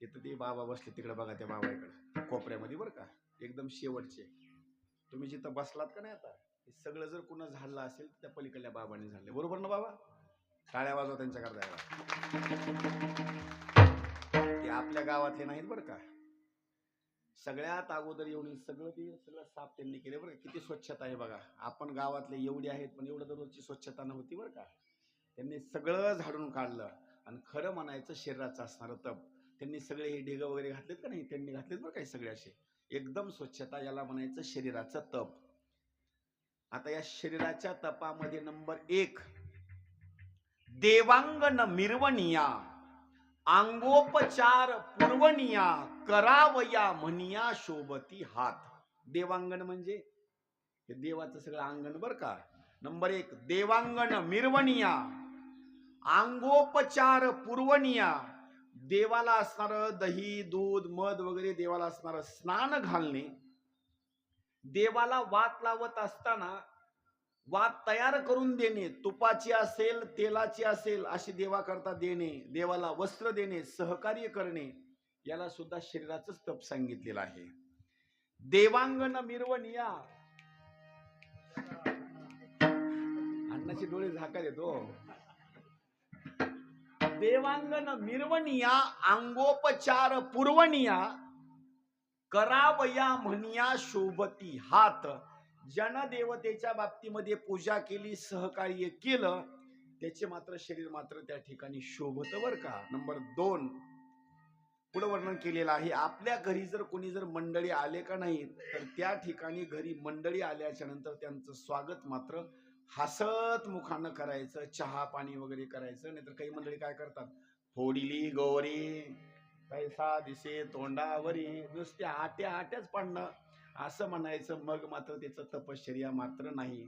तिथं ते बाबा बसले तिकडे बघा, त्या बाबाकडे कोपऱ्यामध्ये बरं का, एकदम शेवटचे. तुम्ही जिथं बसलात का नाही, आता हे सगळं जर कुणा झालं असेल त्या पलीकडल्या बाबांनी झाले. बरोबर ना बाबा? टाळ्या वाजवा त्यांच्याकरता. ते आपल्या गावातले नाहीत बरं का. सगळ्यात अगोदर येऊन सगळं साफ त्यांनी केले बरं. किती स्वच्छता आहे बघा. आपण गावातले एवढे आहेत पण एवढं दररोजची स्वच्छता नव्हती बरं का. त्यांनी सगळं झाडून काढलं. आणि खरं म्हणायचं शरीराचं असणारं तप त्यांनी सगळे हे ढेग वगैरे घातलेत का नाही, त्यांनी घातलेत बरं काही सगळे असे एकदम स्वच्छता. याला म्हणायचं शरीराचं तप. आता या शरीराच्या तपामध्ये नंबर 1, देवांगन मिरवणिया अंगोपचार पुरवणिया करावया म्हणिया शोभती हात. देवांगण म्हणजे हे देवाचं सगळं अंगण बरं का. नंबर 1, देवांगण मिरवणिया अंगोपचार पुरवणिया. देवाला असणार दही दूध मध वगैरे देवाला असणार स्नान घालणे. देवाला वात लावत असताना वात तयार करून देणे, तुपाची असेल तेलाची असेल अशी देवाकरता देणे, देवाला वस्त्र देणे, सहकार्य करणे, याला सुद्धा शरीराचंच तप सांगितलेलं आहे. देवांगण मिरवणिया. अण्णाचे डोळे झाका येतो. देवांगण मिरवणिया अंगोपचार पुरवणिया करावया म्हणिया शोभती हात. ज्यानं देवतेच्या बाबतीमध्ये पूजा केली, सहकार्य केलं, त्याचे मात्र शरीर मात्र त्या ठिकाणी शोभत बर का. नंबर 2 पुढे वर्णन केलेलं आहे. आपल्या घरी जर कोणी जर मंडळी आले का नाही तर त्या ठिकाणी घरी मंडळी आल्याच्या नंतर त्यांचं स्वागत मात्र हसत मुखानं करायचं, चहा पाणी वगैरे करायचं. नाहीतर काही मंडळी काय करतात, फोडिली गोरी पैसा दिसे तोंडावरी, नुसते आट्याच पडणं असं म्हणायचं. मग मात्र त्याचं तपश्चर्या मात्र नाही.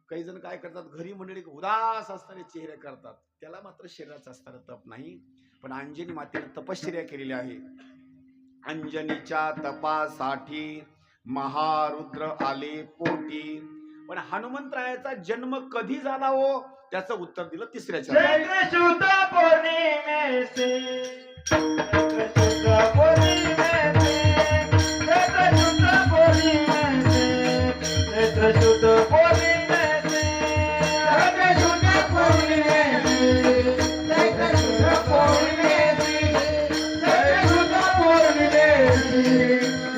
काही जण काय करतात, घरी मंडळी उदास असणारे चेहरे करतात, त्याला मात्र शरीराचं असणारं तप नाही. पण अंजनी मातेने तपश्चर्या केलेली आहे. अंजनीच्या तपासाठी महारुद्र आले पोटी. पण हनुमंतरायाचा जन्म कधी झाला हो, त्याचं उत्तर दिलं तिसऱ्या चैत्र शुद्ध पौर्णिमेचे, चैत्र शुद्ध पौर्णिमेचे, चैत्र शुद्ध पौर्णिमेचे, चैत्र शुद्ध पौर्णिमेचे, चैत्र शुद्ध पौर्णिमेचे, चैत्र शुद्ध पौर्णिमेचे, चैत्र शुद्ध पौर्णिमेचे,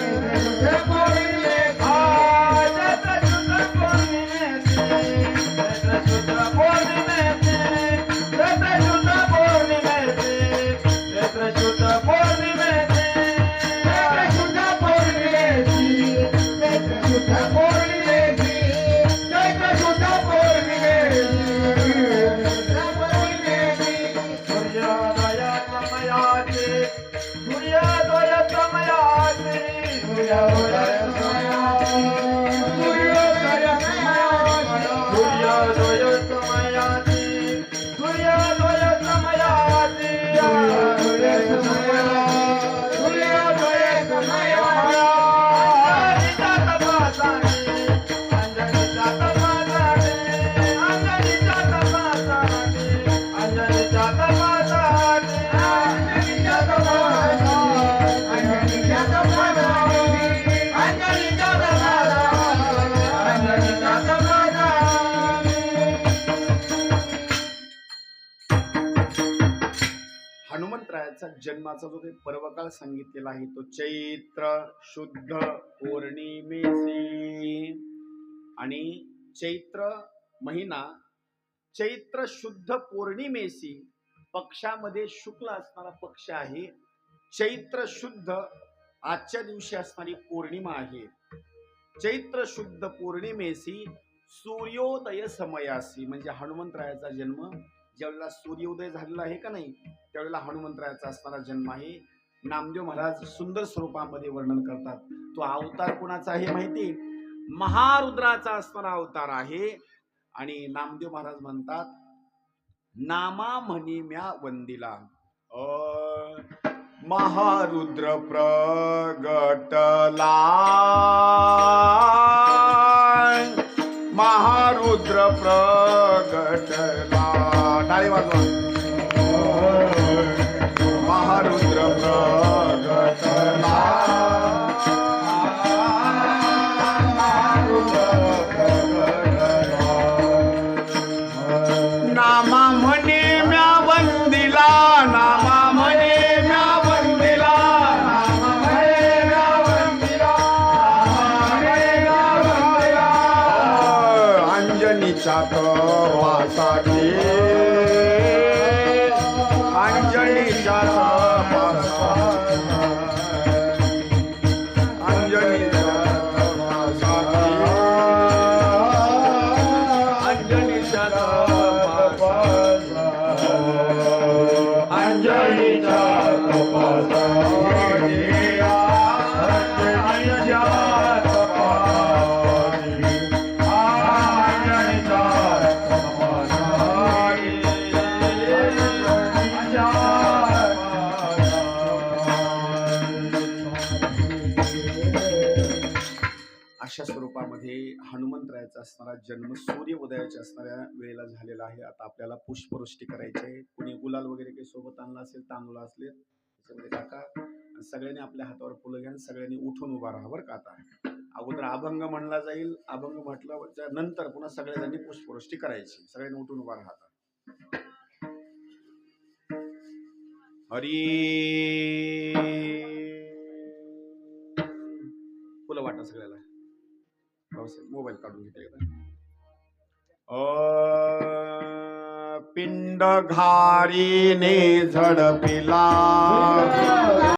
चैत्र शुद्ध पौर्णिमेचे. हनुमंतरायाचा जन्माचा जो काही पर्वकाळ सांगितलेला आहे तो चैत्र शुद्ध पौर्णिमेसी आणि चैत्र महिना चैत्र शुद्ध पौर्णिमेसी पक्षामध्ये शुक्ल असणारा पक्ष आहे. चैत्र शुद्ध आजच्या दिवशी असणारी पौर्णिमा आहे. चैत्र शुद्ध पौर्णिमेसी सूर्योदय समयासी म्हणजे हनुमंतरायाचा जन्म ज्यावेळेला सूर्योदय झालेला आहे का नाही त्यावेळेला हनुमंतरायाचा असणारा जन्म आहे. नामदेव महाराज सुंदर स्वरूपामध्ये वर्णन करतात. तो अवतार कोणाचा आहे माहिती? महारुद्राचा असणारा अवतार आहे. आणि नामदेव महाराज म्हणतात नामा म्हणी म्या वंदिला महारुद्र प्रगटला महारुद्र प्रगटला टाळी वाजवा महारुद्र प्रगटला नामा म्हणे म्या वंदिला नामा म्हणे म्या वंदिला नामा म्हणे म्या वंदिला अंजनीच्या तपासाठी अंजनीच्या तपासाठी अंजनीच्या तपासाठी अंजनीच्या अशा स्वरूपामध्ये हनुमंतरायाचा असणारा जन्म सूर्य उदयाच्या असणाऱ्या वेळेला झालेला आहे. आता आपल्याला पुष्पवृष्टी करायची आहे. कुणी गुलाल वगैरे काही सोबत आणला असेल तांदूळ असले त्याच्यामध्ये टाका. सगळ्यांनी आपल्या हातावर फुलं घ्या. सगळ्यांनी उठून उभा राहा बरं का. आता अगोदर अभंग म्हणला जाईल. अभंग म्हटलं नंतर पुन्हा सगळ्यांनी पुष्पवृष्टी करायची. सगळ्यांनी उठून उभा राहा. हरी फुलं वाटा सगळ्याला. मोबाईल काढून घेते. पिंड घारीने झडपिला